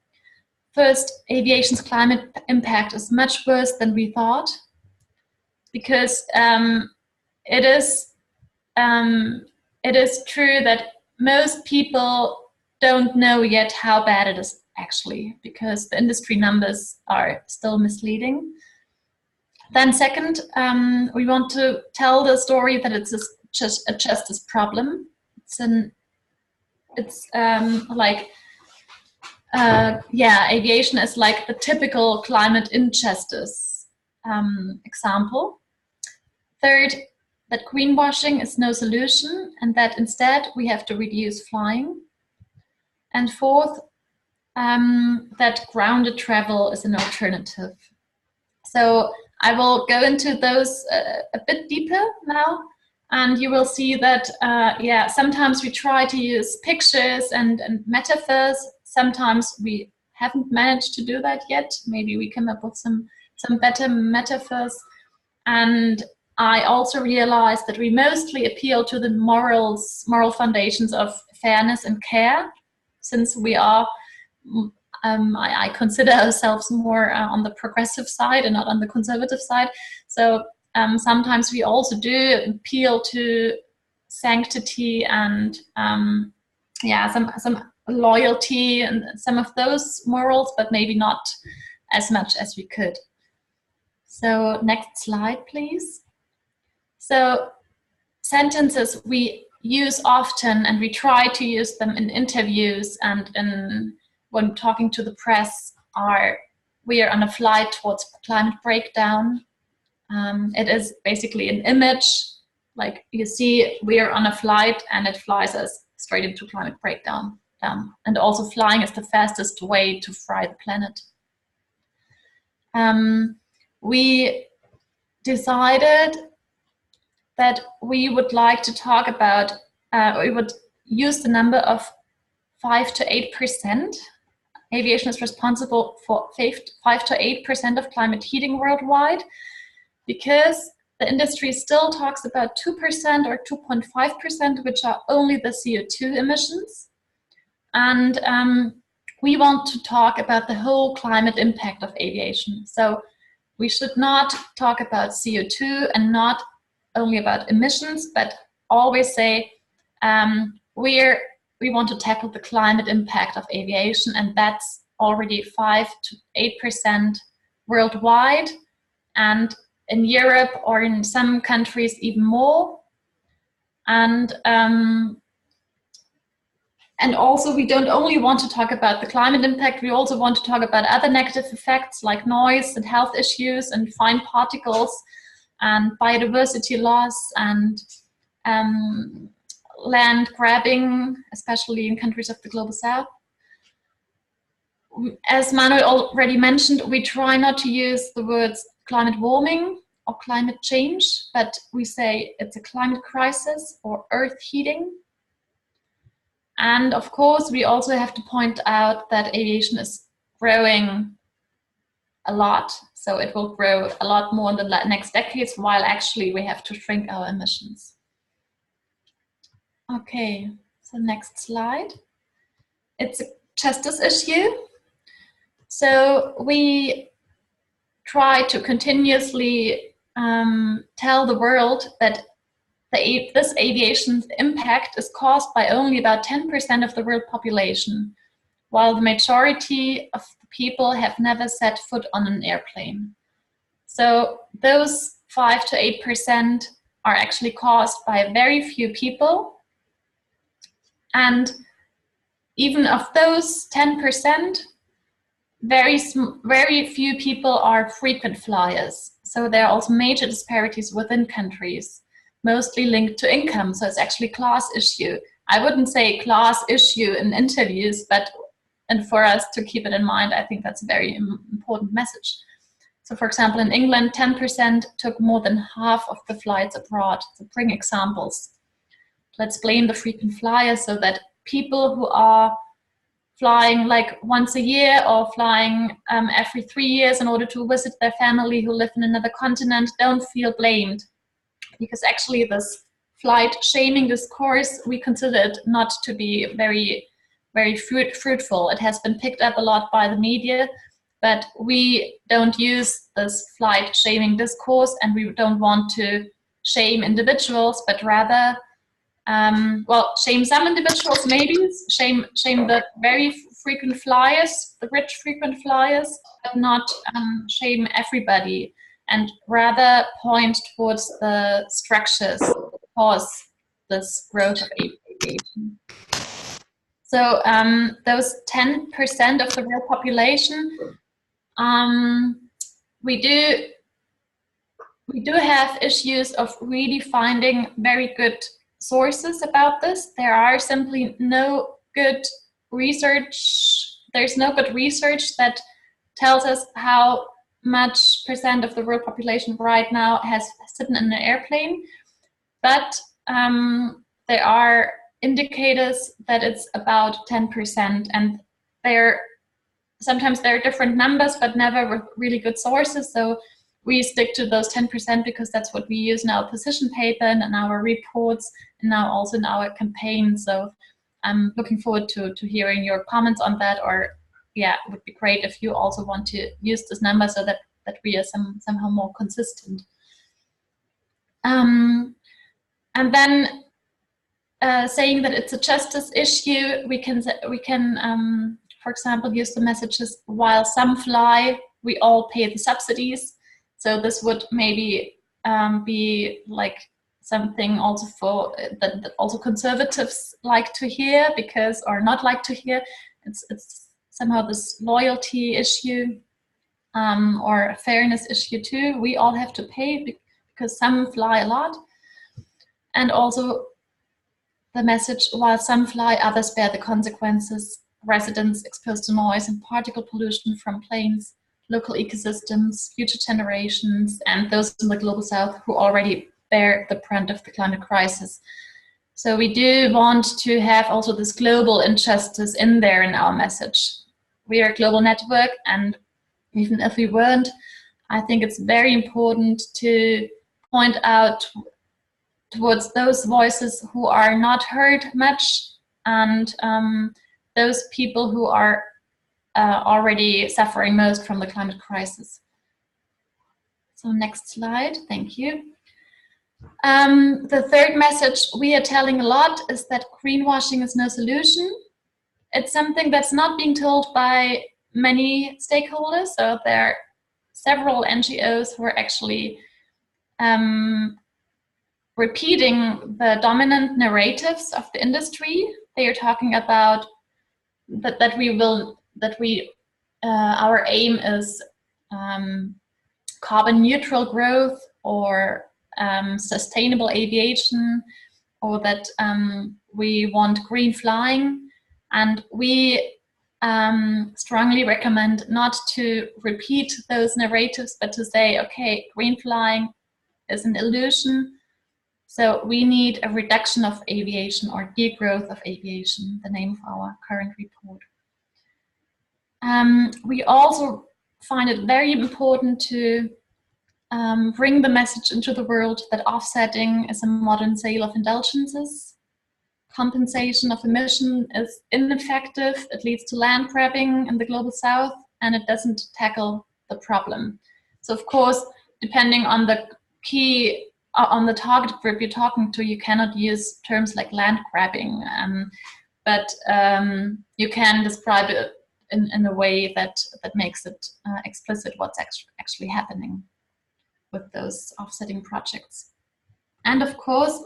First, aviation's climate impact is much worse than we thought, because it is true that most people don't know yet how bad it is actually, because the industry numbers are still misleading. Then second, we want to tell the story that it's just a justice problem. Aviation is like the typical climate injustice example. Third, that greenwashing is no solution, and that instead we have to reduce flying. And fourth, that grounded travel is an alternative. So I will go into those a bit deeper now, and you will see that, sometimes we try to use pictures and metaphors. Sometimes we haven't managed to do that yet. Maybe we come up with some better metaphors. And I also realized that we mostly appeal to the moral foundations of fairness and care, since we are, I consider ourselves more on the progressive side and not on the conservative side. So sometimes we also do appeal to sanctity and some loyalty and some of those morals, but maybe not as much as we could. So next slide, please. So sentences we use often, and we try to use them in interviews and when talking to the press, are "we are on a flight towards climate breakdown." It is basically an image, like you see "we are on a flight" and it flies us straight into climate breakdown. And also flying is the fastest way to fry the planet. We decided that we would like to talk about, we would use the number of 5 to 8%. Aviation is responsible for 5 to 8% of climate heating worldwide, because the industry still talks about 2% or 2.5%, which are only the CO2 emissions. And we want to talk about the whole climate impact of aviation. So we should not talk about CO2 and not only about emissions, but always say we want to tackle the climate impact of aviation, and that's already 5 to 8% worldwide, and in Europe or in some countries even more. And also, we don't only want to talk about the climate impact, we also want to talk about other negative effects like noise and health issues and fine particles and biodiversity loss and land grabbing, especially in countries of the global south. As Manuel already mentioned, we try not to use the words climate warming or climate change, but we say it's a climate crisis or earth heating. And of course, we also have to point out that aviation is growing a lot. So it will grow a lot more in the next decades, while actually we have to shrink our emissions. Okay, so next slide. It's a justice issue. So we try to continuously tell the world that this aviation impact is caused by only about 10% of the world population, while the majority of the people have never set foot on an airplane. So those 5 to 8% are actually caused by very few people. And even of those 10%, very few people are frequent flyers. So there are also major disparities within countries, mostly linked to income. So it's actually a class issue. I wouldn't say class issue in interviews, and for us to keep it in mind, I think that's a very important message. So for example, in England, 10% took more than half of the flights abroad. To bring examples, let's blame the frequent flyers, so that people who are flying like once a year or flying every 3 years in order to visit their family who live in another continent don't feel blamed. Because actually this flight shaming discourse, we consider it not to be very, very fruitful. It has been picked up a lot by the media, but we don't use this flight shaming discourse, and we don't want to shame individuals, but rather, shame some individuals maybe, shame the very frequent flyers, the rich frequent flyers, but not shame everybody. And rather point towards the structures that cause this growth of aviation. So those 10% of the world population, we do have issues of really finding very good sources about this. There are simply no good research. There's no good research that tells us how much percent of the world population right now has sitting in an airplane, but there are indicators that it's about 10%, and sometimes there are different numbers, but never with really good sources. So we stick to those 10% because that's what we use in our position paper and in our reports, and now also in our campaign. So I'm looking forward to hearing your comments on that, or yeah, it would be great if you also want to use this number so that we are somehow more consistent. And then saying that it's a justice issue, we can for example, use the messages, while some fly, we all pay the subsidies. So this would maybe be like something also for that also conservatives like to hear, because, or not like to hear. It's somehow this loyalty issue or a fairness issue too. We all have to pay because some fly a lot. And also the message, while some fly, others bear the consequences. Residents exposed to noise and particle pollution from planes, local ecosystems, future generations, and those in the global south who already bear the brunt of the climate crisis. So we do want to have also this global injustice in there in our message. We are a global network, and even if we weren't, I think it's very important to point out towards those voices who are not heard much, and those people who are already suffering most from the climate crisis. So next slide, thank you. The third message we are telling a lot is that greenwashing is no solution. It's something that's not being told by many stakeholders. So there are several NGOs who are actually repeating the dominant narratives of the industry. They are talking about our aim is carbon neutral growth, or sustainable aviation, or that we want green flying. And we strongly recommend not to repeat those narratives, but to say, okay, green flying is an illusion. So we need a reduction of aviation, or degrowth of aviation, the name of our current report. We also find it very important to bring the message into the world that offsetting is a modern sale of indulgences. Compensation of emission is ineffective. It leads to land grabbing in the global south, and it doesn't tackle the problem. So of course, depending on the on the target group you're talking to, you cannot use terms like land grabbing, but you can describe it in a way that makes it explicit what's actually happening with those offsetting projects. And of course,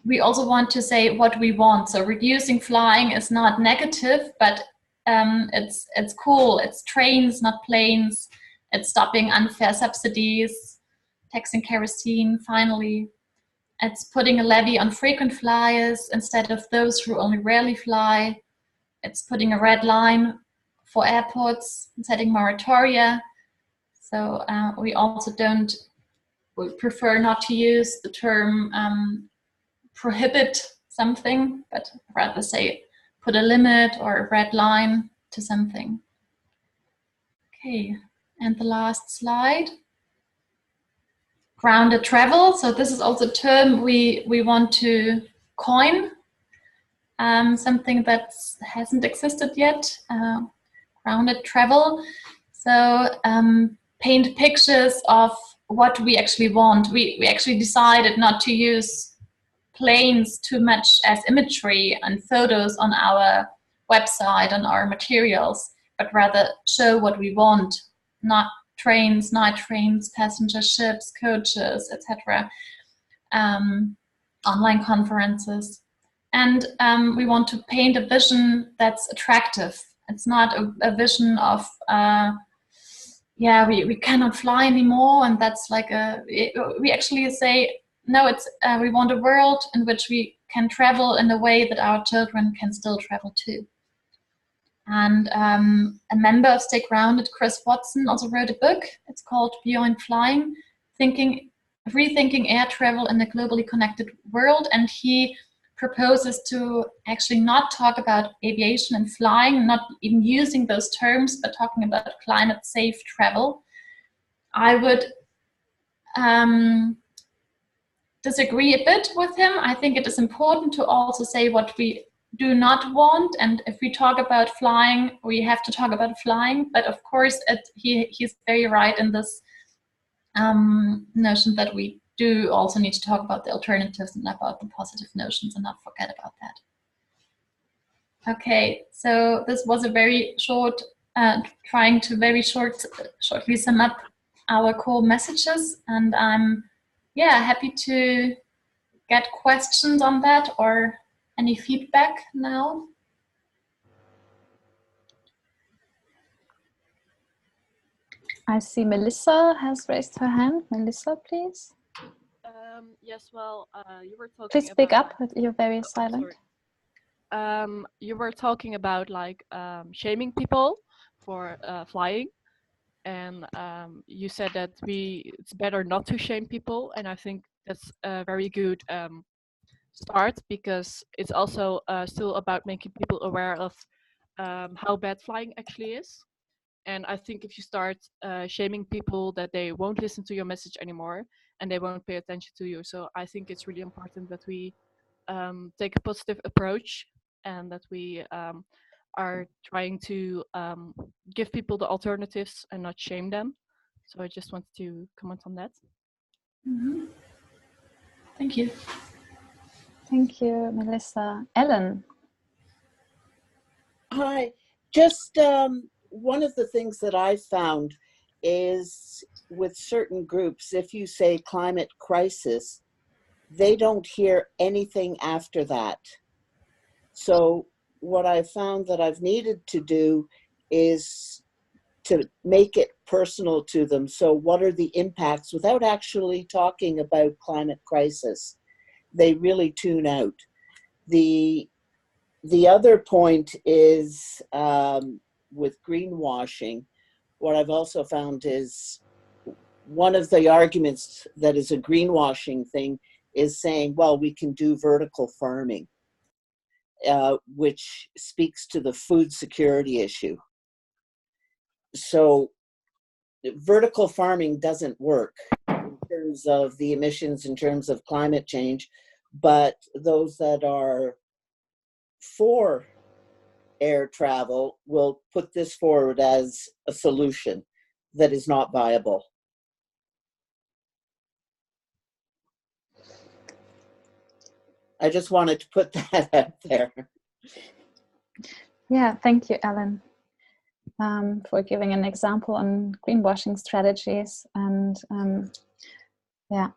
we also want to say what we want. So reducing flying is not negative, but it's cool. It's trains, not planes. It's stopping unfair subsidies, taxing kerosene, finally. It's putting a levy on frequent flyers instead of those who only rarely fly. It's putting a red line for airports and setting moratoria. So we also we prefer not to use the term prohibit something, but rather say put a limit or a red line to something. Okay, and the last slide. Grounded travel. So this is also a term we want to coin, something that hasn't existed yet, grounded travel. So paint pictures of what we actually want. We actually decided not to use planes too much as imagery and photos on our website, on our materials, but rather show what we want, not trains, night trains, passenger ships, coaches, etc. Online conferences. And we want to paint a vision that's attractive. It's not a vision of, yeah, we cannot fly anymore, and that's like we actually say, no, it's we want a world in which we can travel in a way that our children can still travel too. And a member of Stay Grounded, Chris Watson, also wrote a book. It's called Beyond Flying, Rethinking Air Travel in a Globally Connected World. And he proposes to actually not talk about aviation and flying, not even using those terms, but talking about climate safe travel. I would disagree a bit with him. I think it is important to also say what we do not want, and if we talk about flying, we have to talk about flying. But of course, he's very right in this notion that we do also need to talk about the alternatives and about the positive notions and not forget about that. Okay, so this was a very short, trying to very shortly sum up our core messages, and I'm happy to get questions on that or any feedback now. I see Melissa has raised her hand. Melissa, please. Yes, well, you were talking Please speak about, up, you're very silent. You were talking about like shaming people for flying, and you said that it's better not to shame people, and I think that's a very good start, because it's also still about making people aware of how bad flying actually is. And I think if you start shaming people, that they won't listen to your message anymore and they won't pay attention to you. So I think it's really important that we take a positive approach, and that we are trying to give people the alternatives and not shame them. So I just wanted to comment on that. Mm-hmm. Thank you. Thank you, Melissa. Ellen. Hi. Just one of the things that I found is with certain groups, if you say climate crisis, they don't hear anything after that. So what I found that I've needed to do is to make it personal to them. So what are the impacts without actually talking about climate crisis? They really tune out. The other point is with greenwashing, what I've also found is one of the arguments that is a greenwashing thing is saying, well, we can do vertical farming, which speaks to the food security issue. So vertical farming doesn't work in terms of the emissions, in terms of climate change, but those that are for air travel will put this forward as a solution that is not viable. I just wanted to put that out there. Yeah, thank you, Ellen, for giving an example on greenwashing strategies. And yeah,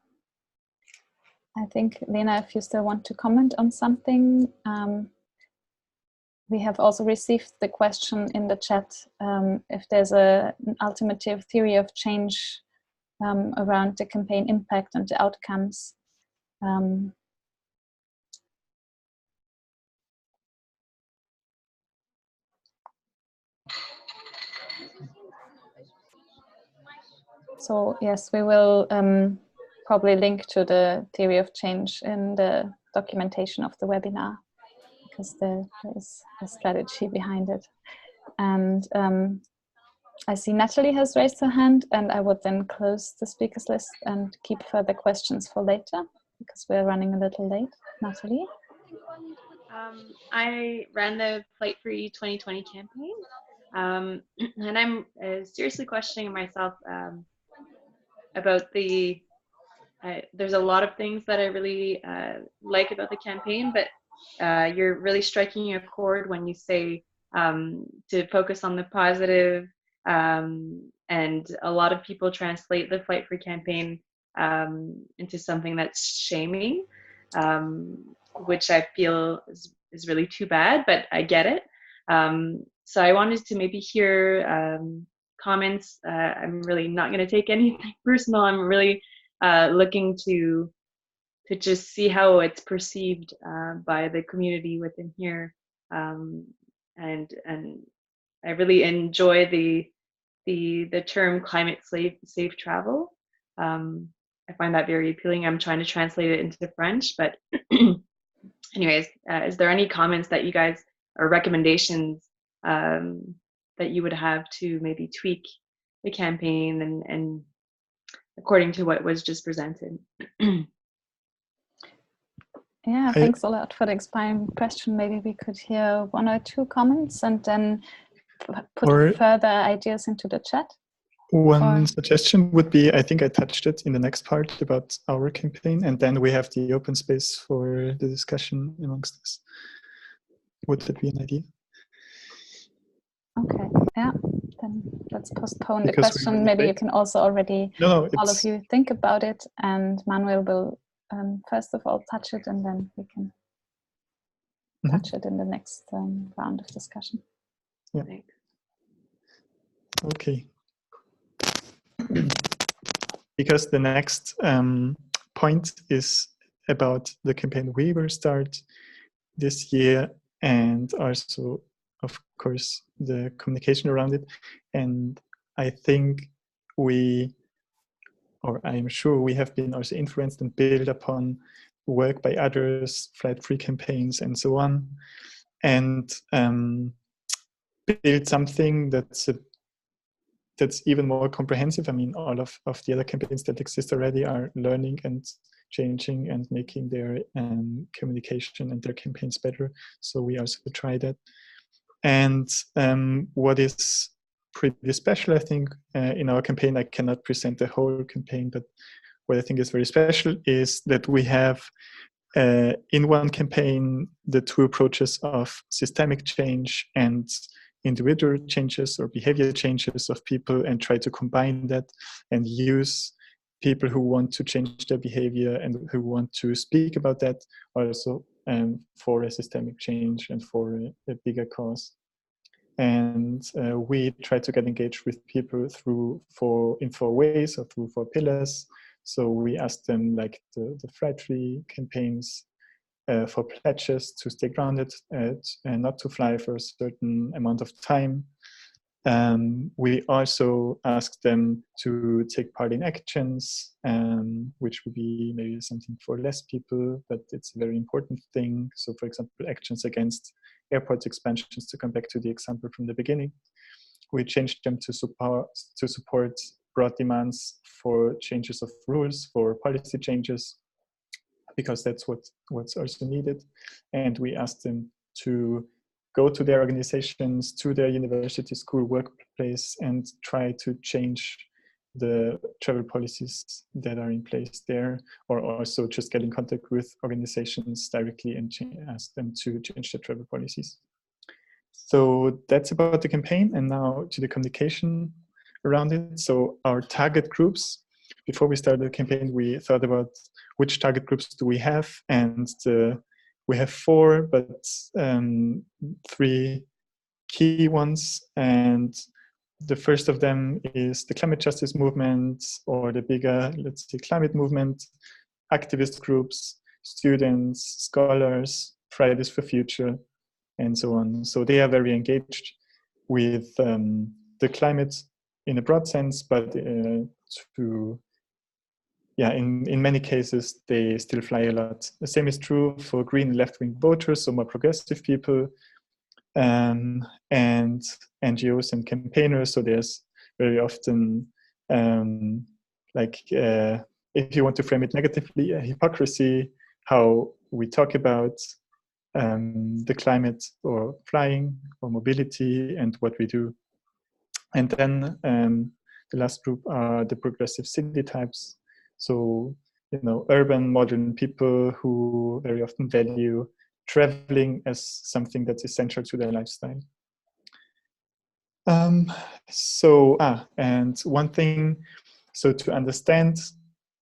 I think, Lena, if you still want to comment on something, we have also received the question in the chat if there's an alternative theory of change around the campaign impact and the outcomes. So yes, we will probably link to the theory of change in the documentation of the webinar, because there is a strategy behind it. And I see Natalie has raised her hand, and I would then close the speakers list and keep further questions for later, because we're running a little late. Natalie? I ran the Flight Free 2020 campaign, and I'm seriously questioning myself about the there's a lot of things that I really like about the campaign, but you're really striking a chord when you say to focus on the positive, and a lot of people translate the Flight Free campaign into something that's shaming, which I feel is really too bad, but I get it. So I wanted to maybe hear comments. I'm really not going to take anything personal. I'm really looking to just see how it's perceived by the community within here, and I really enjoy the term climate safe travel. I find that very appealing. I'm trying to translate it into French, but anyways, is there any comments that you guys, or recommendations that you would have to maybe tweak the campaign and according to what was just presented. Yeah, thanks a lot for the inspiring question. Maybe we could hear one or two comments and then put further ideas into the chat. One suggestion would be, I think I touched it in the next part about our campaign, and then we have the open space for the discussion amongst us. Would that be an idea? Okay, yeah, then let's postpone the question. Maybe you can also already, all of you, think about it, and Manuel will first of all touch it, and then we can touch it in the next round of discussion. Yeah. Okay. Because the next point is about the campaign we will start this year, and also, of course, the communication around it. And I think I'm sure we have been also influenced and built upon work by others, flight-free campaigns, and so on, and build something that's even more comprehensive. I mean, all of the other campaigns that exist already are learning and changing and making their communication and their campaigns better. So we also try that. And what is pretty special, I think, in our campaign, I cannot present the whole campaign, but what I think is very special is that we have in one campaign the two approaches of systemic change and individual changes or behavior changes of people, and try to combine that and use people who want to change their behavior and who want to speak about that also for a systemic change and for a bigger cause. And we try to get engaged with people in four ways or through 4 pillars. So we ask them, like the flight-free campaigns, for pledges to stay grounded and not to fly for a certain amount of time. We also ask them to take part in actions, which would be maybe something for less people, but it's a very important thing. So, for example, actions against airport expansions, to come back to the example from the beginning. We changed them to support broad demands for changes of rules, for policy changes, because that's what's also needed. And we asked them to go to their organizations, to their university, school, workplace, and try to change the travel policies that are in place there, or also just get in contact with organizations directly and ask them to change their travel policies. So that's about the campaign, and now to the communication around it. So our target groups, before we started the campaign, we thought about which target groups do we have, and we have 4, but 3 key ones. And the first of them is the climate justice movement, or the bigger, let's say, climate movement, activist groups, students, scholars, Fridays for Future, and so on. So they are very engaged with the climate in a broad sense, but in many cases, they still fly a lot. The same is true for green left-wing voters, so more progressive people, and NGOs and campaigners. So there's very often, if you want to frame it negatively, a hypocrisy, how we talk about the climate or flying or mobility and what we do. And then the last group are the progressive city types. So, urban, modern people who very often value traveling as something that's essential to their lifestyle. And one thing, so to understand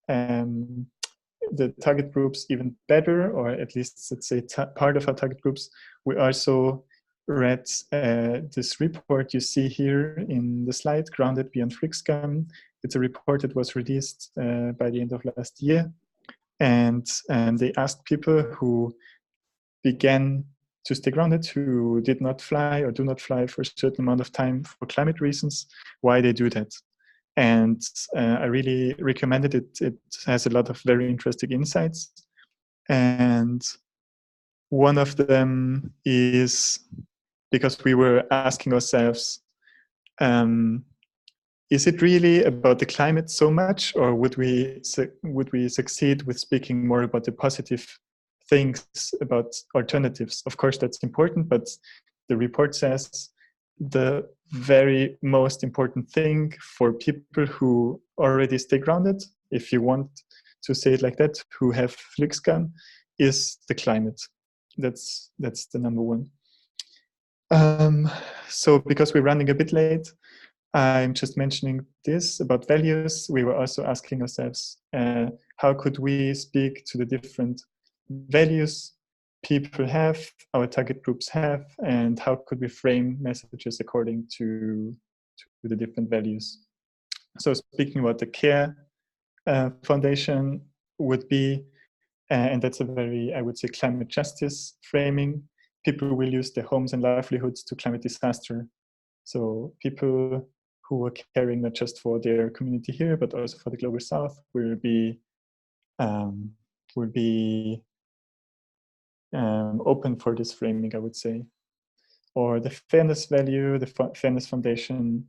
the target groups even better, or at least, let's say, part of our target groups, we also read this report you see here in the slide, Grounded Beyond Flixcam. It's a report that was released by the end of last year. And they asked people who began to stay grounded, who did not fly or do not fly for a certain amount of time for climate reasons, why they do that. And I really recommended it. It has a lot of very interesting insights. And one of them is because we were asking ourselves, is it really about the climate so much, or would we succeed with speaking more about the positive things, about alternatives? Of course, that's important, but the report says the very most important thing for people who already stay grounded, if you want to say it like that, who have Flixcam, is the climate. That's the number one. So because we're running a bit late, I'm just mentioning this about values. We were also asking ourselves, how could we speak to the different values people have, our target groups have, and how could we frame messages according to the different values? So speaking about the CARE foundation would be, and that's a very, I would say, climate justice framing. People will use their homes and livelihoods to climate disaster. So people who are caring not just for their community here, but also for the global south will be open for this framing, I would say. Or the fairness value, the fairness foundation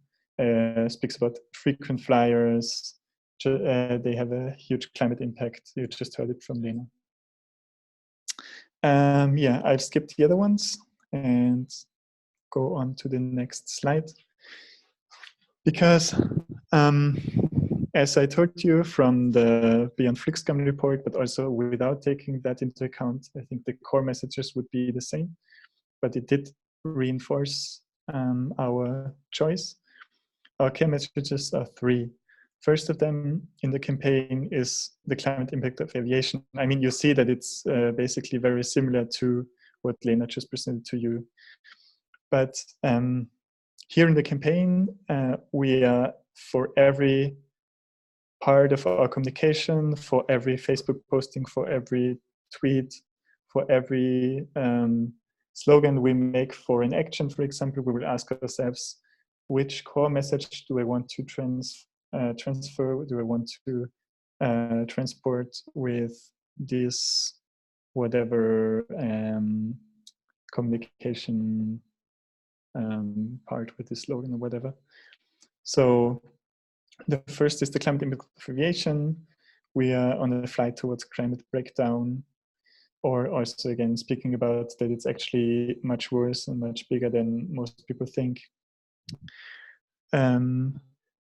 speaks about frequent flyers. They have a huge climate impact. You just heard it from Lena. Yeah, I'll skip the other ones and go on to the next slide. Because as I told you from the Beyond Flixcam report, but also without taking that into account, I think the core messages would be the same, but it did reinforce our choice. Our key messages are three. First of them in the campaign is the climate impact of aviation. I mean, you see that it's basically very similar to what Lena just presented to you. But here in the campaign, we are, for every part of our communication, for every Facebook posting, for every tweet, for every slogan we make for an action, for example, we will ask ourselves, which core message do I want to transfer? Do I want to transport with this whatever communication part with the slogan or whatever? So the first is the climate impact of aviation. We are on a flight towards climate breakdown, or also again speaking about that it's actually much worse and much bigger than most people think.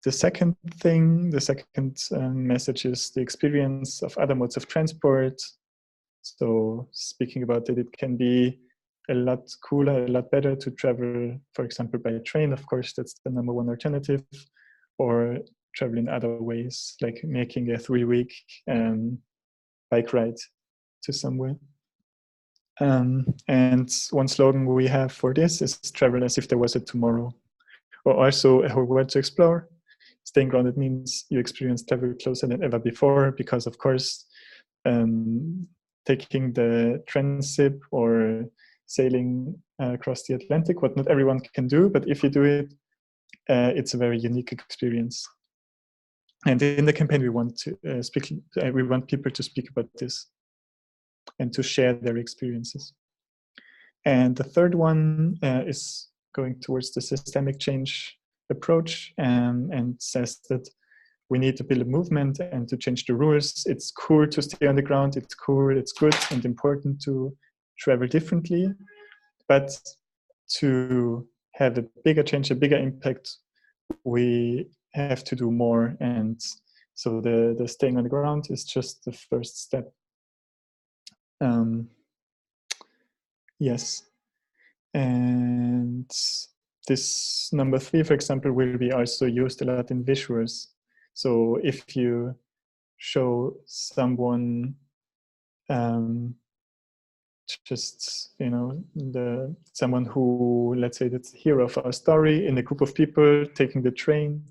The second thing, the second message is the experience of other modes of transport. So speaking about that, it can be a lot cooler, a lot better to travel, for example, by train. Of course, that's the number one alternative, or travel in other ways, like making a 3-week bike ride to somewhere. And one slogan we have for this is travel as if there was a tomorrow. Or also a whole world to explore. Staying grounded means you experience travel closer than ever before, because of course, taking the transsib or sailing across the Atlantic, what not everyone can do, but if you do it, it's a very unique experience. And in the campaign, we want to we want people to speak about this and to share their experiences. And the third one is going towards the systemic change approach, and says that we need to build a movement and to change the rules. It's cool to stay on the ground. It's cool, it's good and important to travel differently. But to have a bigger change, a bigger impact, we have to do more. And so the staying on the ground is just the first step. Yes. And this number 3, for example, will be also used a lot in visuals. So if you show someone just, you know, someone who, let's say, that's the hero of our story in a group of people taking the train,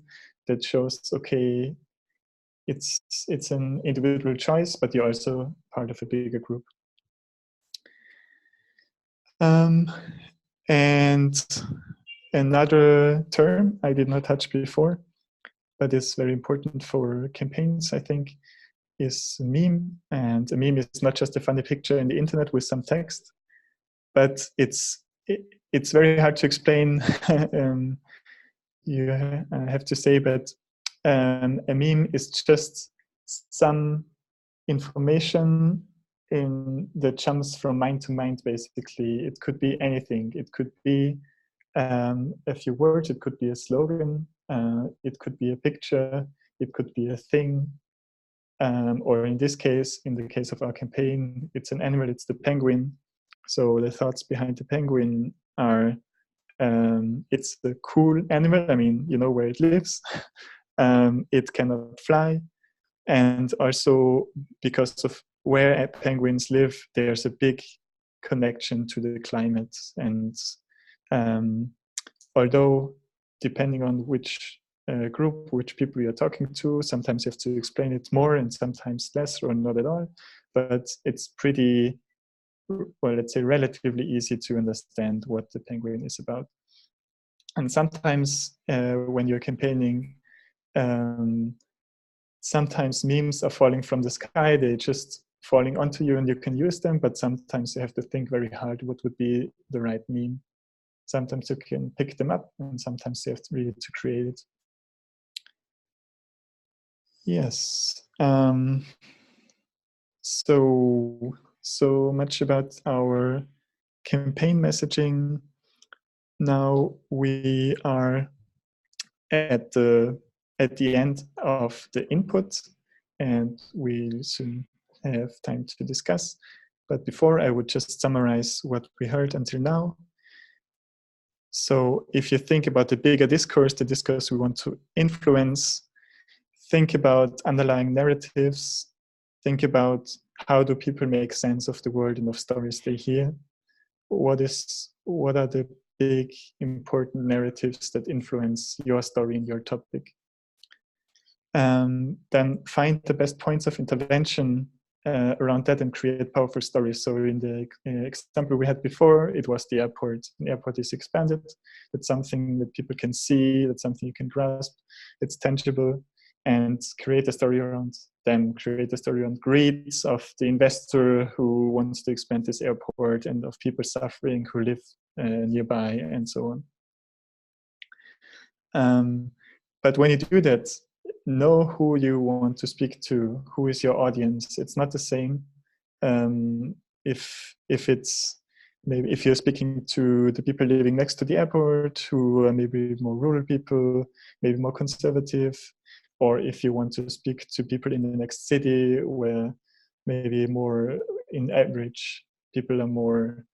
that shows, okay, it's an individual choice, but you're also part of a bigger group. And another term I did not touch before, but is very important for campaigns, I think, is a meme. And a meme is not just a funny picture in the internet with some text, but it's very hard to explain. You have to say, but a meme is just some information that jumps from mind to mind, basically. It could be anything. It could be a few words, it could be a slogan, it could be a picture, it could be a thing, or in this case, in the case of our campaign, it's an animal, it's the penguin. So the thoughts behind the penguin are, it's a cool animal, I mean, you know where it lives, it cannot fly, and also because of where penguins live, there's a big connection to the climate. And although depending on which group, which people you're talking to, sometimes you have to explain it more and sometimes less or not at all, but it's pretty, well, let's say relatively easy to understand what the penguin is about. And sometimes when you're campaigning, sometimes memes are falling from the sky, they're just falling onto you and you can use them, but sometimes you have to think very hard what would be the right meme. Sometimes you can pick them up and sometimes you have to really to create it. Yes. So much about our campaign messaging. Now we are at the end of the input and we'll soon have time to discuss. But before, I would just summarize what we heard until now. So if you think about the bigger discourse, the discourse we want to influence, think about underlying narratives, think about how do people make sense of the world and of stories they hear. What are the big important narratives that influence your story and your topic? Then find the best points of intervention around that and create powerful stories. So in the example we had before, it was the airport. The airport is expanded. It's something that people can see, that's something you can grasp, it's tangible, and create a story around them, create a story on greeds of the investor who wants to expand this airport and of people suffering who live nearby and so on. But when you do that, know who you want to speak to, who is your audience. It's not the same if it's maybe if you're speaking to the people living next to the airport who are maybe more rural people, maybe more conservative, or if you want to speak to people in the next city where maybe more in average people are more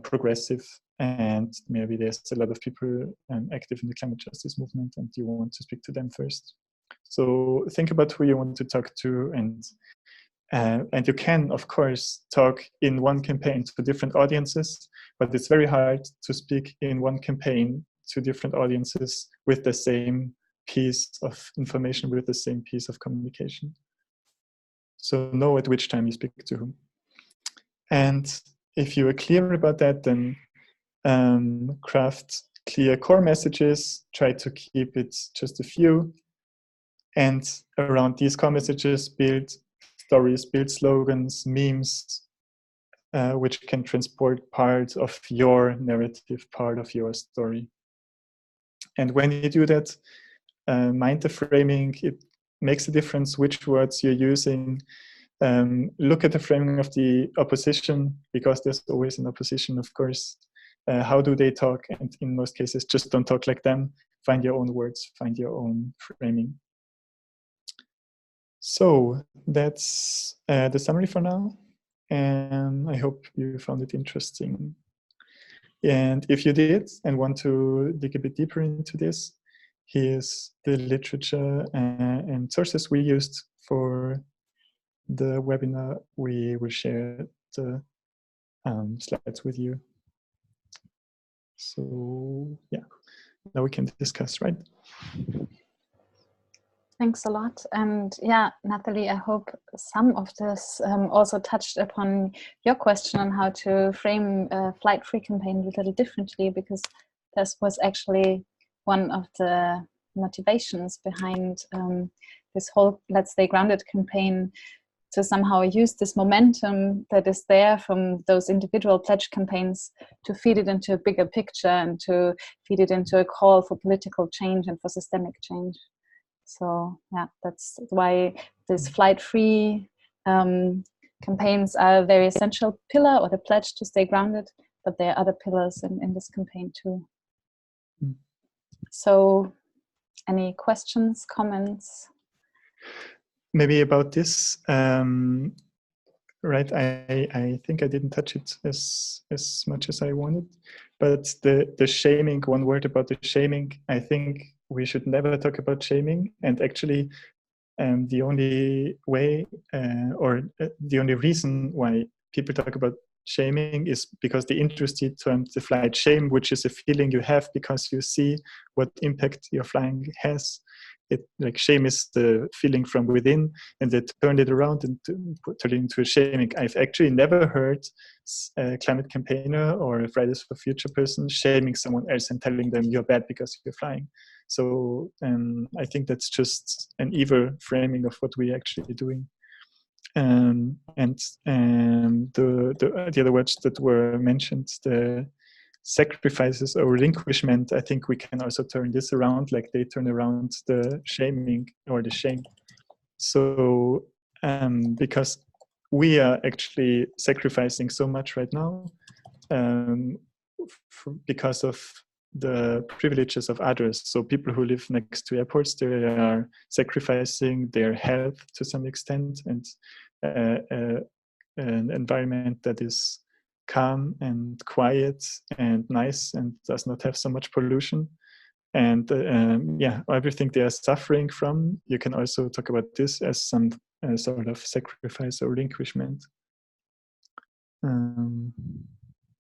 progressive, and maybe there's a lot of people active in the climate justice movement and you want to speak to them first. So think about who you want to talk to, and you can, of course, talk in one campaign to different audiences, but it's very hard to speak in one campaign to different audiences with the same piece of information, with the same piece of communication. So know at which time you speak to whom. And if you are clear about that, then craft clear core messages, try to keep it just a few. And around these core messages, build stories, build slogans, memes, which can transport part of your narrative, part of your story. And when you do that, mind the framing. It makes a difference which words you're using. Look at the framing of the opposition, because there's always an opposition, of course. How do they talk? And in most cases, just don't talk like them. Find your own words, find your own framing. So that's the summary for now. And I hope you found it interesting. And if you did and want to dig a bit deeper into this, here's the literature and sources we used for the webinar. We will share the slides with you. So yeah, now we can discuss, right? Thanks a lot. And yeah, Nathalie, I hope some of this also touched upon your question on how to frame a flight-free campaign a little differently, because this was actually one of the motivations behind this whole Let's Stay Grounded campaign, to somehow use this momentum that is there from those individual pledge campaigns to feed it into a bigger picture and to feed it into a call for political change and for systemic change. So yeah, that's why this flight-free campaigns are a very essential pillar, or the pledge to stay grounded, but there are other pillars in this campaign too. So any questions, comments? Maybe about this, right? I think I didn't touch it as much as I wanted, but the shaming, one word about the shaming, I think we should never talk about shaming. And actually, the only way the only reason why people talk about shaming is because the industry termed the flight shame, which is a feeling you have because you see what impact your flying has. It, like, shame is the feeling from within, and they turned it around and turned it into a shaming. I've actually never heard a climate campaigner or a Fridays for Future person shaming someone else and telling them you're bad because you're flying. So I think that's just an evil framing of what we're actually doing. And the other words that were mentioned, the sacrifices or relinquishment, I think we can also turn this around, like they turn around the shaming or the shame. So because we are actually sacrificing so much right now because of the privileges of others. So people who live next to airports, they are sacrificing their health to some extent, and an environment that is calm and quiet and nice and does not have so much pollution. And yeah, everything they are suffering from, you can also talk about this as some sort of sacrifice or relinquishment.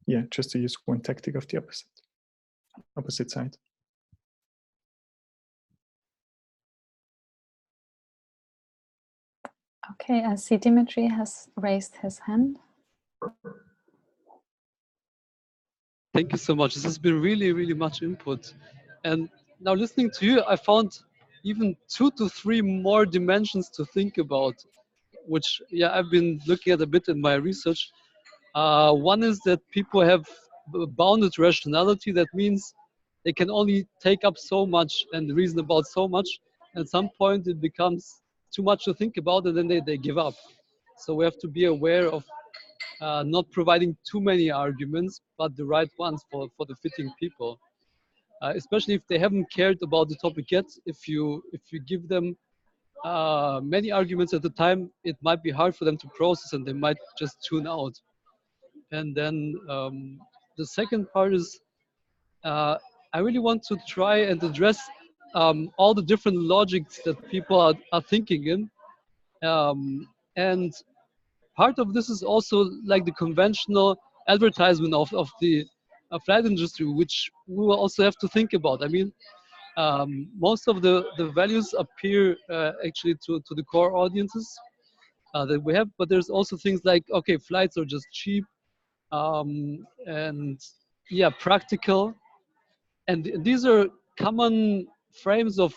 Yeah, just to use one tactic of the opposite side. Okay, I see Dimitri has raised his hand. Thank you so much. This has been really, really much input. And now listening to you, I found even 2 to 3 more dimensions to think about, which, yeah, I've been looking at a bit in my research. One is that people have bounded rationality. That means they can only take up so much and reason about so much. At some point, it becomes too much to think about, and then they give up. So we have to be aware of not providing too many arguments, but the right ones for the fitting people. Especially if they haven't cared about the topic yet. If you give them many arguments at a time, it might be hard for them to process, and they might just tune out. And then the second part is I really want to try and address all the different logics that people are thinking in. And part of this is also like the conventional advertisement of the flight industry, which we will also have to think about. I mean, most of the values appear actually to the core audiences that we have, but there's also things like, okay, flights are just cheap, and yeah, practical, and these are common frames of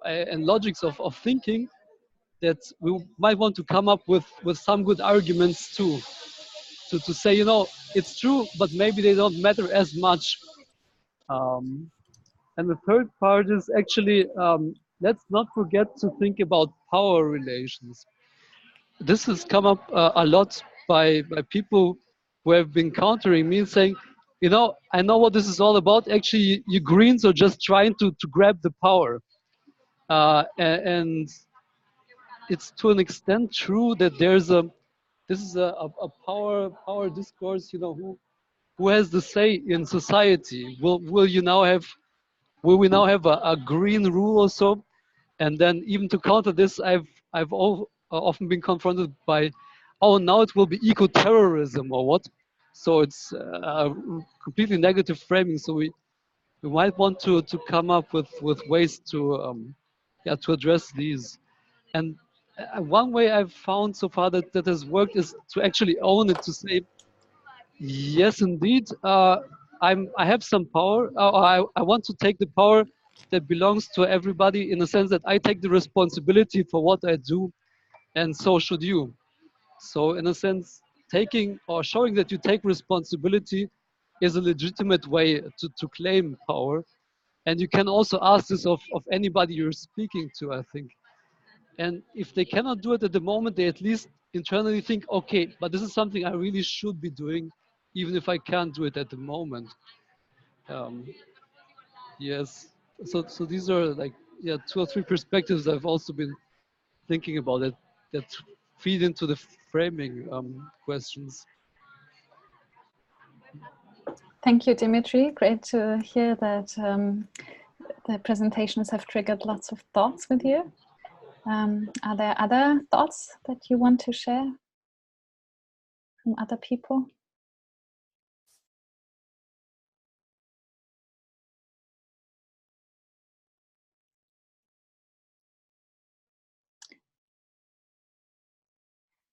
and logics of thinking that we might want to come up with some good arguments too, to say, you know, it's true, but maybe they don't matter as much. And the third part is actually, let's not forget to think about power relations. This has come up a lot by people who have been countering me, saying, you know, I know what this is all about. Actually, you Greens are just trying to grab the power. And it's to an extent true that this is a power discourse, you know, who has the say in society. Will we now have a green rule or so? And then even to counter this, I've often been confronted by, oh, now it will be eco-terrorism or what? So it's a completely negative framing. So we might want to come up with ways to to address these. And one way I've found so far that has worked is to actually own it, to say, yes, indeed, I have some power. I want to take the power that belongs to everybody, in the sense that I take the responsibility for what I do, and so should you. So in a sense, taking or showing that you take responsibility is a legitimate way to claim power. And you can also ask this of anybody you're speaking to, I think. And if they cannot do it at the moment, they at least internally think, okay, but this is something I really should be doing, even if I can't do it at the moment. Yes. So these are like, yeah, 2 or 3 perspectives I've also been thinking about that feed into the framing questions. Thank you, Dimitri. Great to hear that the presentations have triggered lots of thoughts with you. Are there other thoughts that you want to share from other people?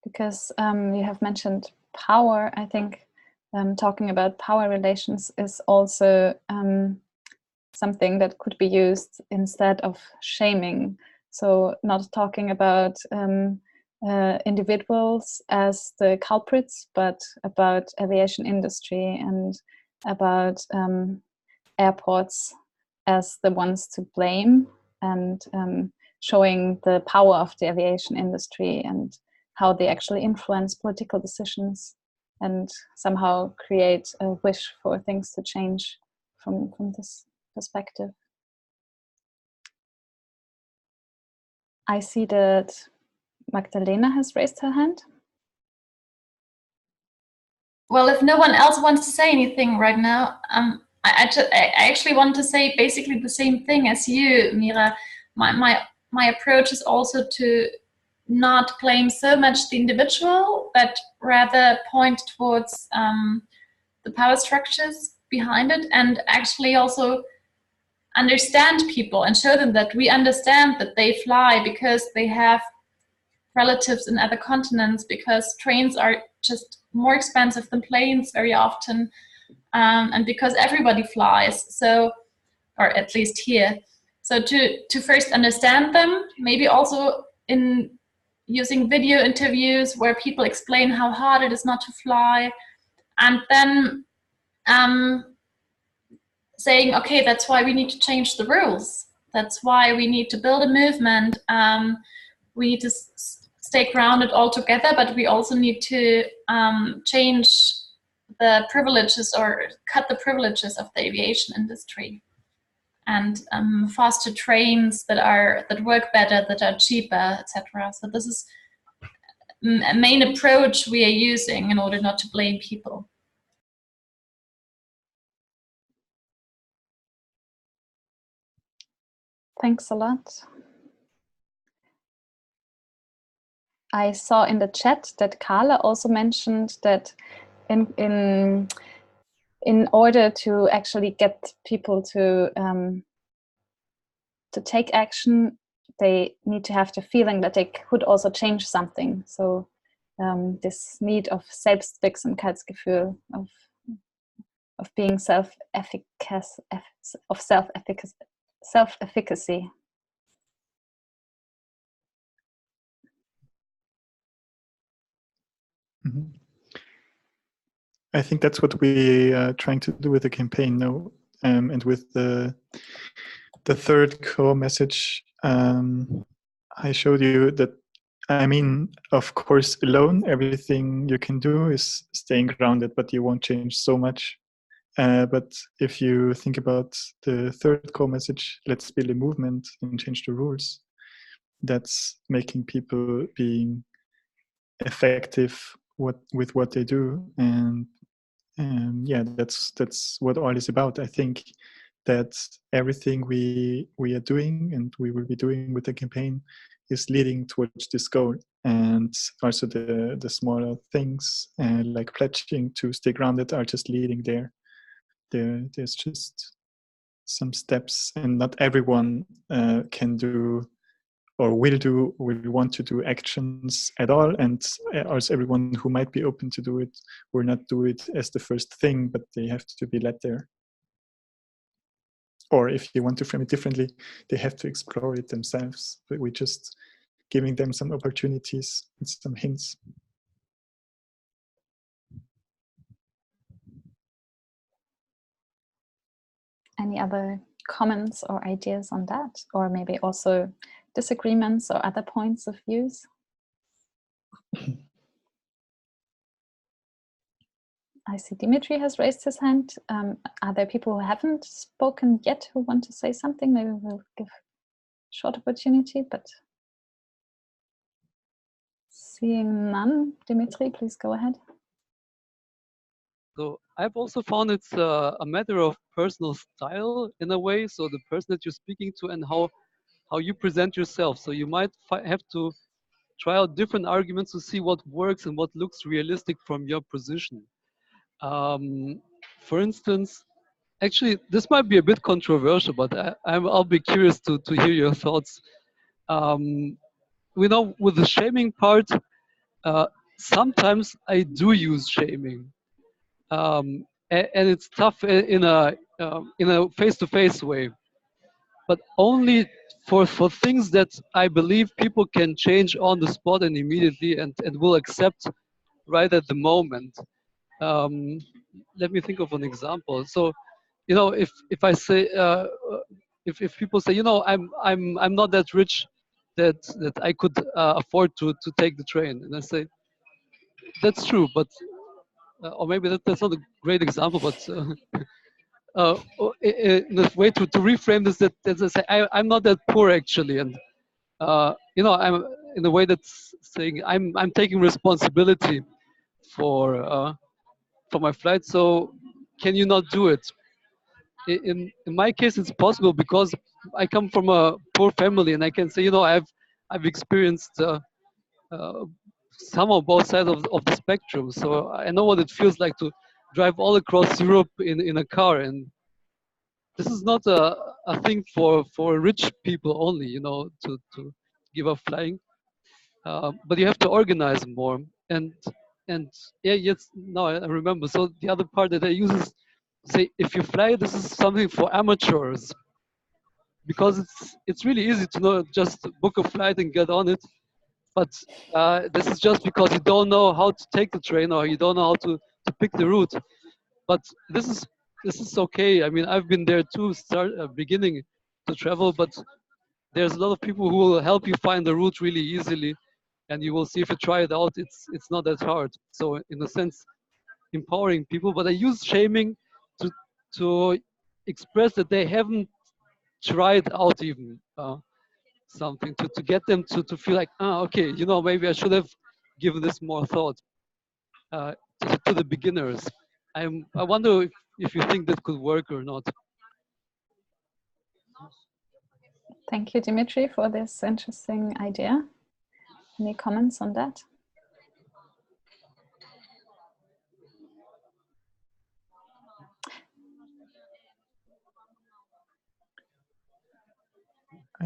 Because you have mentioned power, I think talking about power relations is also something that could be used instead of shaming. So not talking about individuals as the culprits, but about aviation industry and about airports as the ones to blame, and showing the power of the aviation industry and how they actually influence political decisions and somehow create a wish for things to change from this perspective. I see that Magdalena has raised her hand. Well, if no one else wants to say anything right now, I actually want to say basically the same thing as you, Mira. My approach is also to not blame so much the individual, but rather point towards the power structures behind it, and actually also understand people and show them that we understand that they fly because they have relatives in other continents, because trains are just more expensive than planes very often, and because everybody flies, so, or at least here. So to first understand them, maybe also in using video interviews where people explain how hard it is not to fly, and then saying, okay, that's why we need to change the rules. That's why we need to build a movement. We need to stay grounded all together, but we also need to change the privileges or cut the privileges of the aviation industry, and faster trains that work better, that are cheaper, etc. So this is a main approach we are using in order not to blame people. Thanks a lot. I saw in the chat that Carla also mentioned that in order to actually get people to take action, they need to have the feeling that they could also change something. So this need of Selbstwirksamkeitsgefühl, of being self-efficacy. Mm-hmm. I think that's what we are trying to do with the campaign now, and with the third core message. I showed you that, I mean, of course, alone, everything you can do is staying grounded, but you won't change so much. But if you think about the third core message, let's build a movement and change the rules, that's making people being effective with what they do. And yeah, that's what all is about. I think that everything we are doing and we will be doing with the campaign is leading towards this goal. And also the smaller things, like pledging to stay grounded, are just leading there. There's just some steps, and not everyone can do or will want to do actions at all, and also everyone who might be open to do it will not do it as the first thing, but they have to be led there. Or if you want to frame it differently, they have to explore it themselves, but we're just giving them some opportunities and some hints. Any other comments or ideas on that, or maybe also disagreements or other points of views? I see Dimitri has raised his hand. Are there people who haven't spoken yet who want to say something? Maybe we'll give a short opportunity, but seeing none, Dimitri, please go ahead. So I've also found it's a matter of personal style in a way. So the person that you're speaking to and how you present yourself. So you might have to try out different arguments to see what works and what looks realistic from your position. For instance, actually, this might be a bit controversial, but I'll be curious to hear your thoughts. We know with the shaming part, sometimes I do use shaming, and it's tough in a face-to-face way, but only for things that I believe people can change on the spot and immediately and will accept right at the moment. Let me think of an example. So, you know, if I say if people say, you know, I'm not that rich that I could afford to take the train, and I say that's true, but or maybe that's not a great example, but in a way to reframe this, that I say I'm not that poor actually, and you know, I'm in a way that's saying I'm taking responsibility for my flight. So can you not do it? In my case, it's possible because I come from a poor family, and I can say, you know, I've experienced some of both sides of the spectrum. So I know what it feels like to drive all across Europe in a car, and this is not a thing for rich people only, you know, to give up flying. But you have to organize more, and yeah, yes, now I remember. So the other part that I use is say, if you fly, this is something for amateurs, because it's really easy to know, just book a flight and get on it. But this is just because you don't know how to take the train, or you don't know how to pick the route. But this is okay. I mean, I've been there too, beginning to travel, but there's a lot of people who will help you find the route really easily, and you will see if you try it out, it's not that hard. So in a sense, empowering people. But I use shaming to express that they haven't tried out even something, to get them to feel like, okay, you know, maybe I should have given this more thought, to the beginners. I wonder if you think that could work or not. Thank you, Dimitri, for this interesting idea. Any comments on that?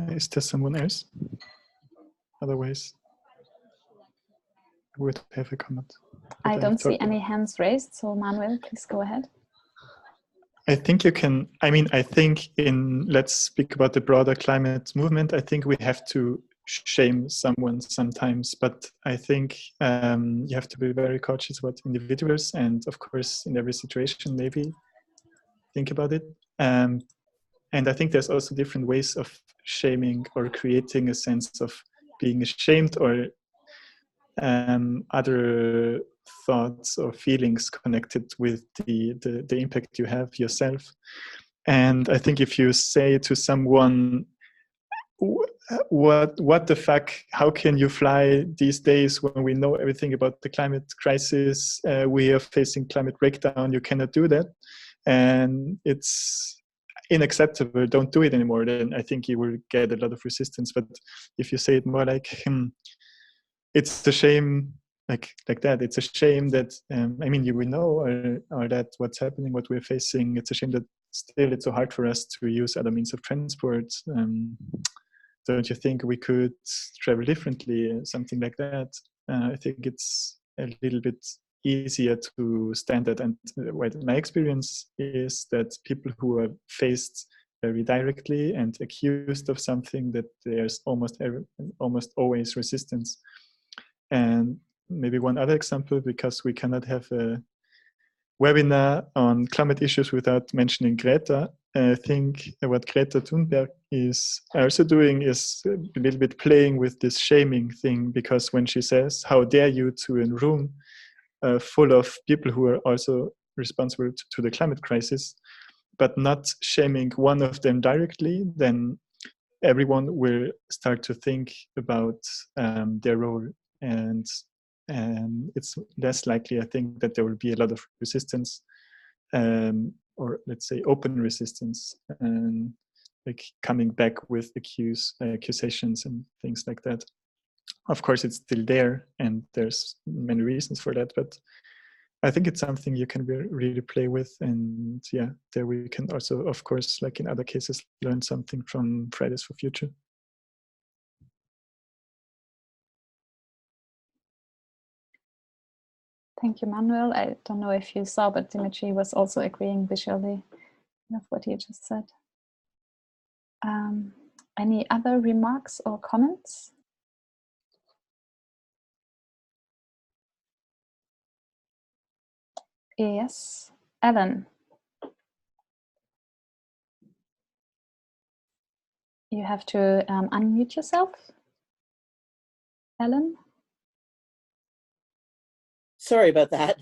Is there someone else? Otherwise, I would have a comment. I don't see any hands raised, so Manuel, please go ahead. I think you can, I mean, I think let's speak about the broader climate movement. I think we have to shame someone sometimes, but I think you have to be very cautious about individuals, and of course in every situation maybe think about it. And I think there's also different ways of shaming or creating a sense of being ashamed, or other thoughts or feelings connected with the impact you have yourself. And I think if you say to someone, what the fuck, how can you fly these days when we know everything about the climate crisis, we are facing climate breakdown, you cannot do that, and it's unacceptable, don't do it anymore, then I think you will get a lot of resistance. But if you say it more like, it's a shame, like that, it's a shame that I mean, you will know, or that what's happening, what we're facing, it's a shame that still it's so hard for us to use other means of transport. Don't you think we could travel differently, something like that? I think it's a little bit easier to stand that. And what my experience is that people who are faced very directly and accused of something, that there's almost always resistance. And maybe one other example, because we cannot have a webinar on climate issues without mentioning Greta. think what Greta Thunberg is also doing is a little bit playing with this shaming thing, because when she says, "How dare you to a room full of people who are also responsible to the climate crisis," but not shaming one of them directly, then everyone will start to think about their role, and it's less likely, I think, that there will be a lot of resistance, or let's say open resistance, like coming back with accusations and things like that. Of course, it's still there, and there's many reasons for that, but I think it's something you can really play with. And yeah, there we can also, of course, like in other cases, learn something from Fridays for Future. Thank you, Manuel. I don't know if you saw, but Dimitri was also agreeing visually with what you just said. Any other remarks or comments? Yes, Ellen. You have to unmute yourself, Ellen. Sorry about that.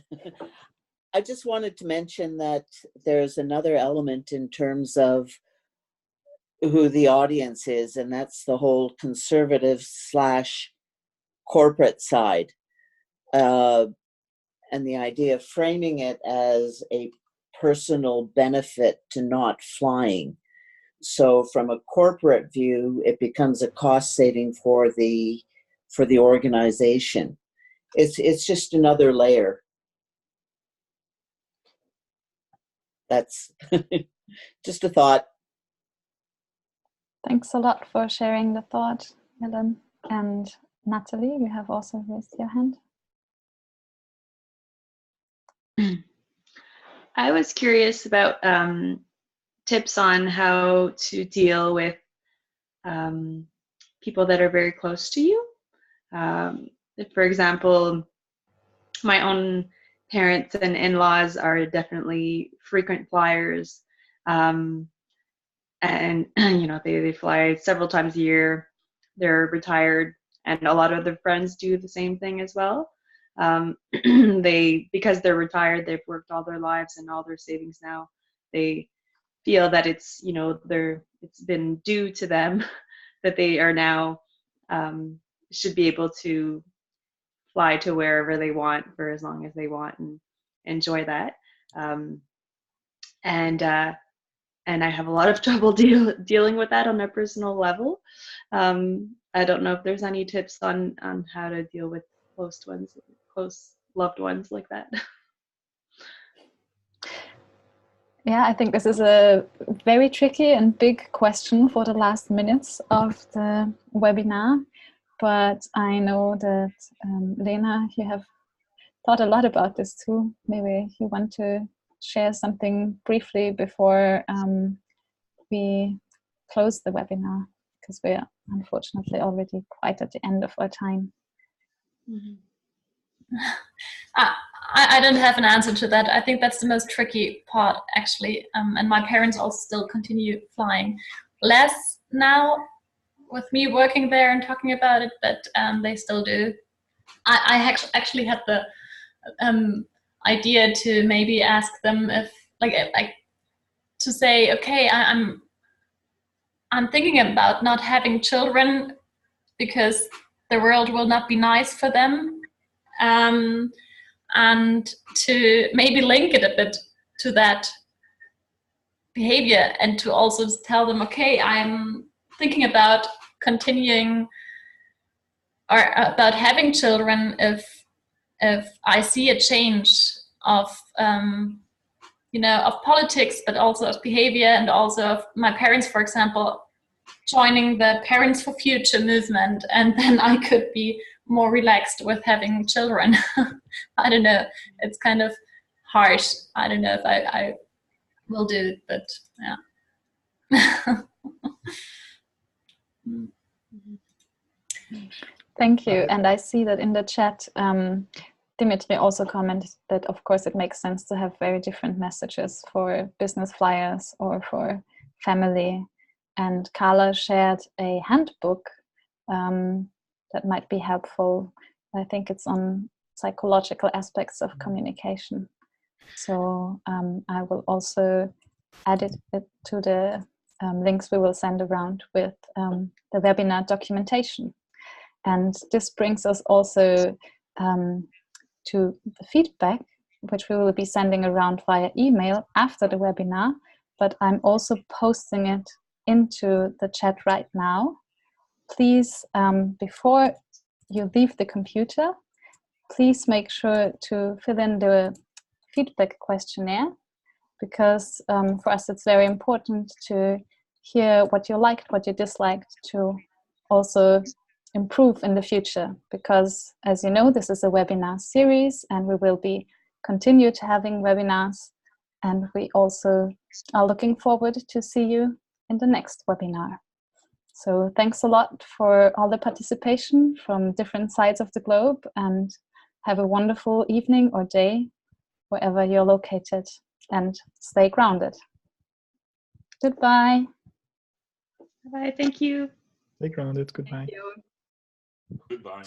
I just wanted to mention that there's another element in terms of who the audience is, and that's the whole conservative / corporate side. And the idea of framing it as a personal benefit to not flying. So from a corporate view, it becomes a cost saving for the organization. It's just another layer. That's just a thought. Thanks a lot for sharing the thought, Ellen. And Natalie, you have also raised your hand. I was curious about tips on how to deal with people that are very close to you. For example, my own parents and in-laws are definitely frequent flyers, and you know, they fly several times a year. They're retired, and a lot of their friends do the same thing as well. Because they're retired, they've worked all their lives and all their savings now. They feel that it's, you know, it's been due to them that they are now should be able to fly to wherever they want for as long as they want and enjoy that. And I have a lot of trouble dealing with that on a personal level. I don't know if there's any tips on how to deal with close loved ones like that. Yeah, I think this is a very tricky and big question for the last minutes of the webinar. But I know that, Lena, you have thought a lot about this too. Maybe you want to share something briefly before we close the webinar, because we are unfortunately already quite at the end of our time. Mm-hmm. I don't have an answer to that. I think that's the most tricky part, actually. And my parents also still continue flying. Less now with me working there and talking about it, but they still do. I actually had the idea to maybe ask them if, like to say, okay, I'm thinking about not having children because the world will not be nice for them. And to maybe link it a bit to that behavior, and to also tell them, okay, I'm thinking about continuing or about having children if I see a change of you know, of politics, but also of behavior, and also of my parents, for example, joining the Parents for Future movement, and then I could be more relaxed with having children. I don't know, it's kind of harsh. I don't know if I will do it, but yeah. Thank you. And I see that in the chat, Dimitri also commented that, of course, it makes sense to have very different messages for business flyers or for family. And Carla shared a handbook that might be helpful. I think it's on psychological aspects of communication. So I will also add it to the links we will send around with the webinar documentation. And this brings us also to the feedback, which we will be sending around via email after the webinar, but I'm also posting it into the chat right now. Please, before you leave the computer, please make sure to fill in the feedback questionnaire, because for us it's very important to hear what you liked, what you disliked, to also improve in the future, because as you know, this is a webinar series and we will be continue to having webinars, and we also are looking forward to see you in the next webinar. So thanks a lot for all the participation from different sides of the globe, and have a wonderful evening or day wherever you're located, and stay grounded. Goodbye. Bye. Thank you. Stay grounded. Goodbye. Thank you. Goodbye.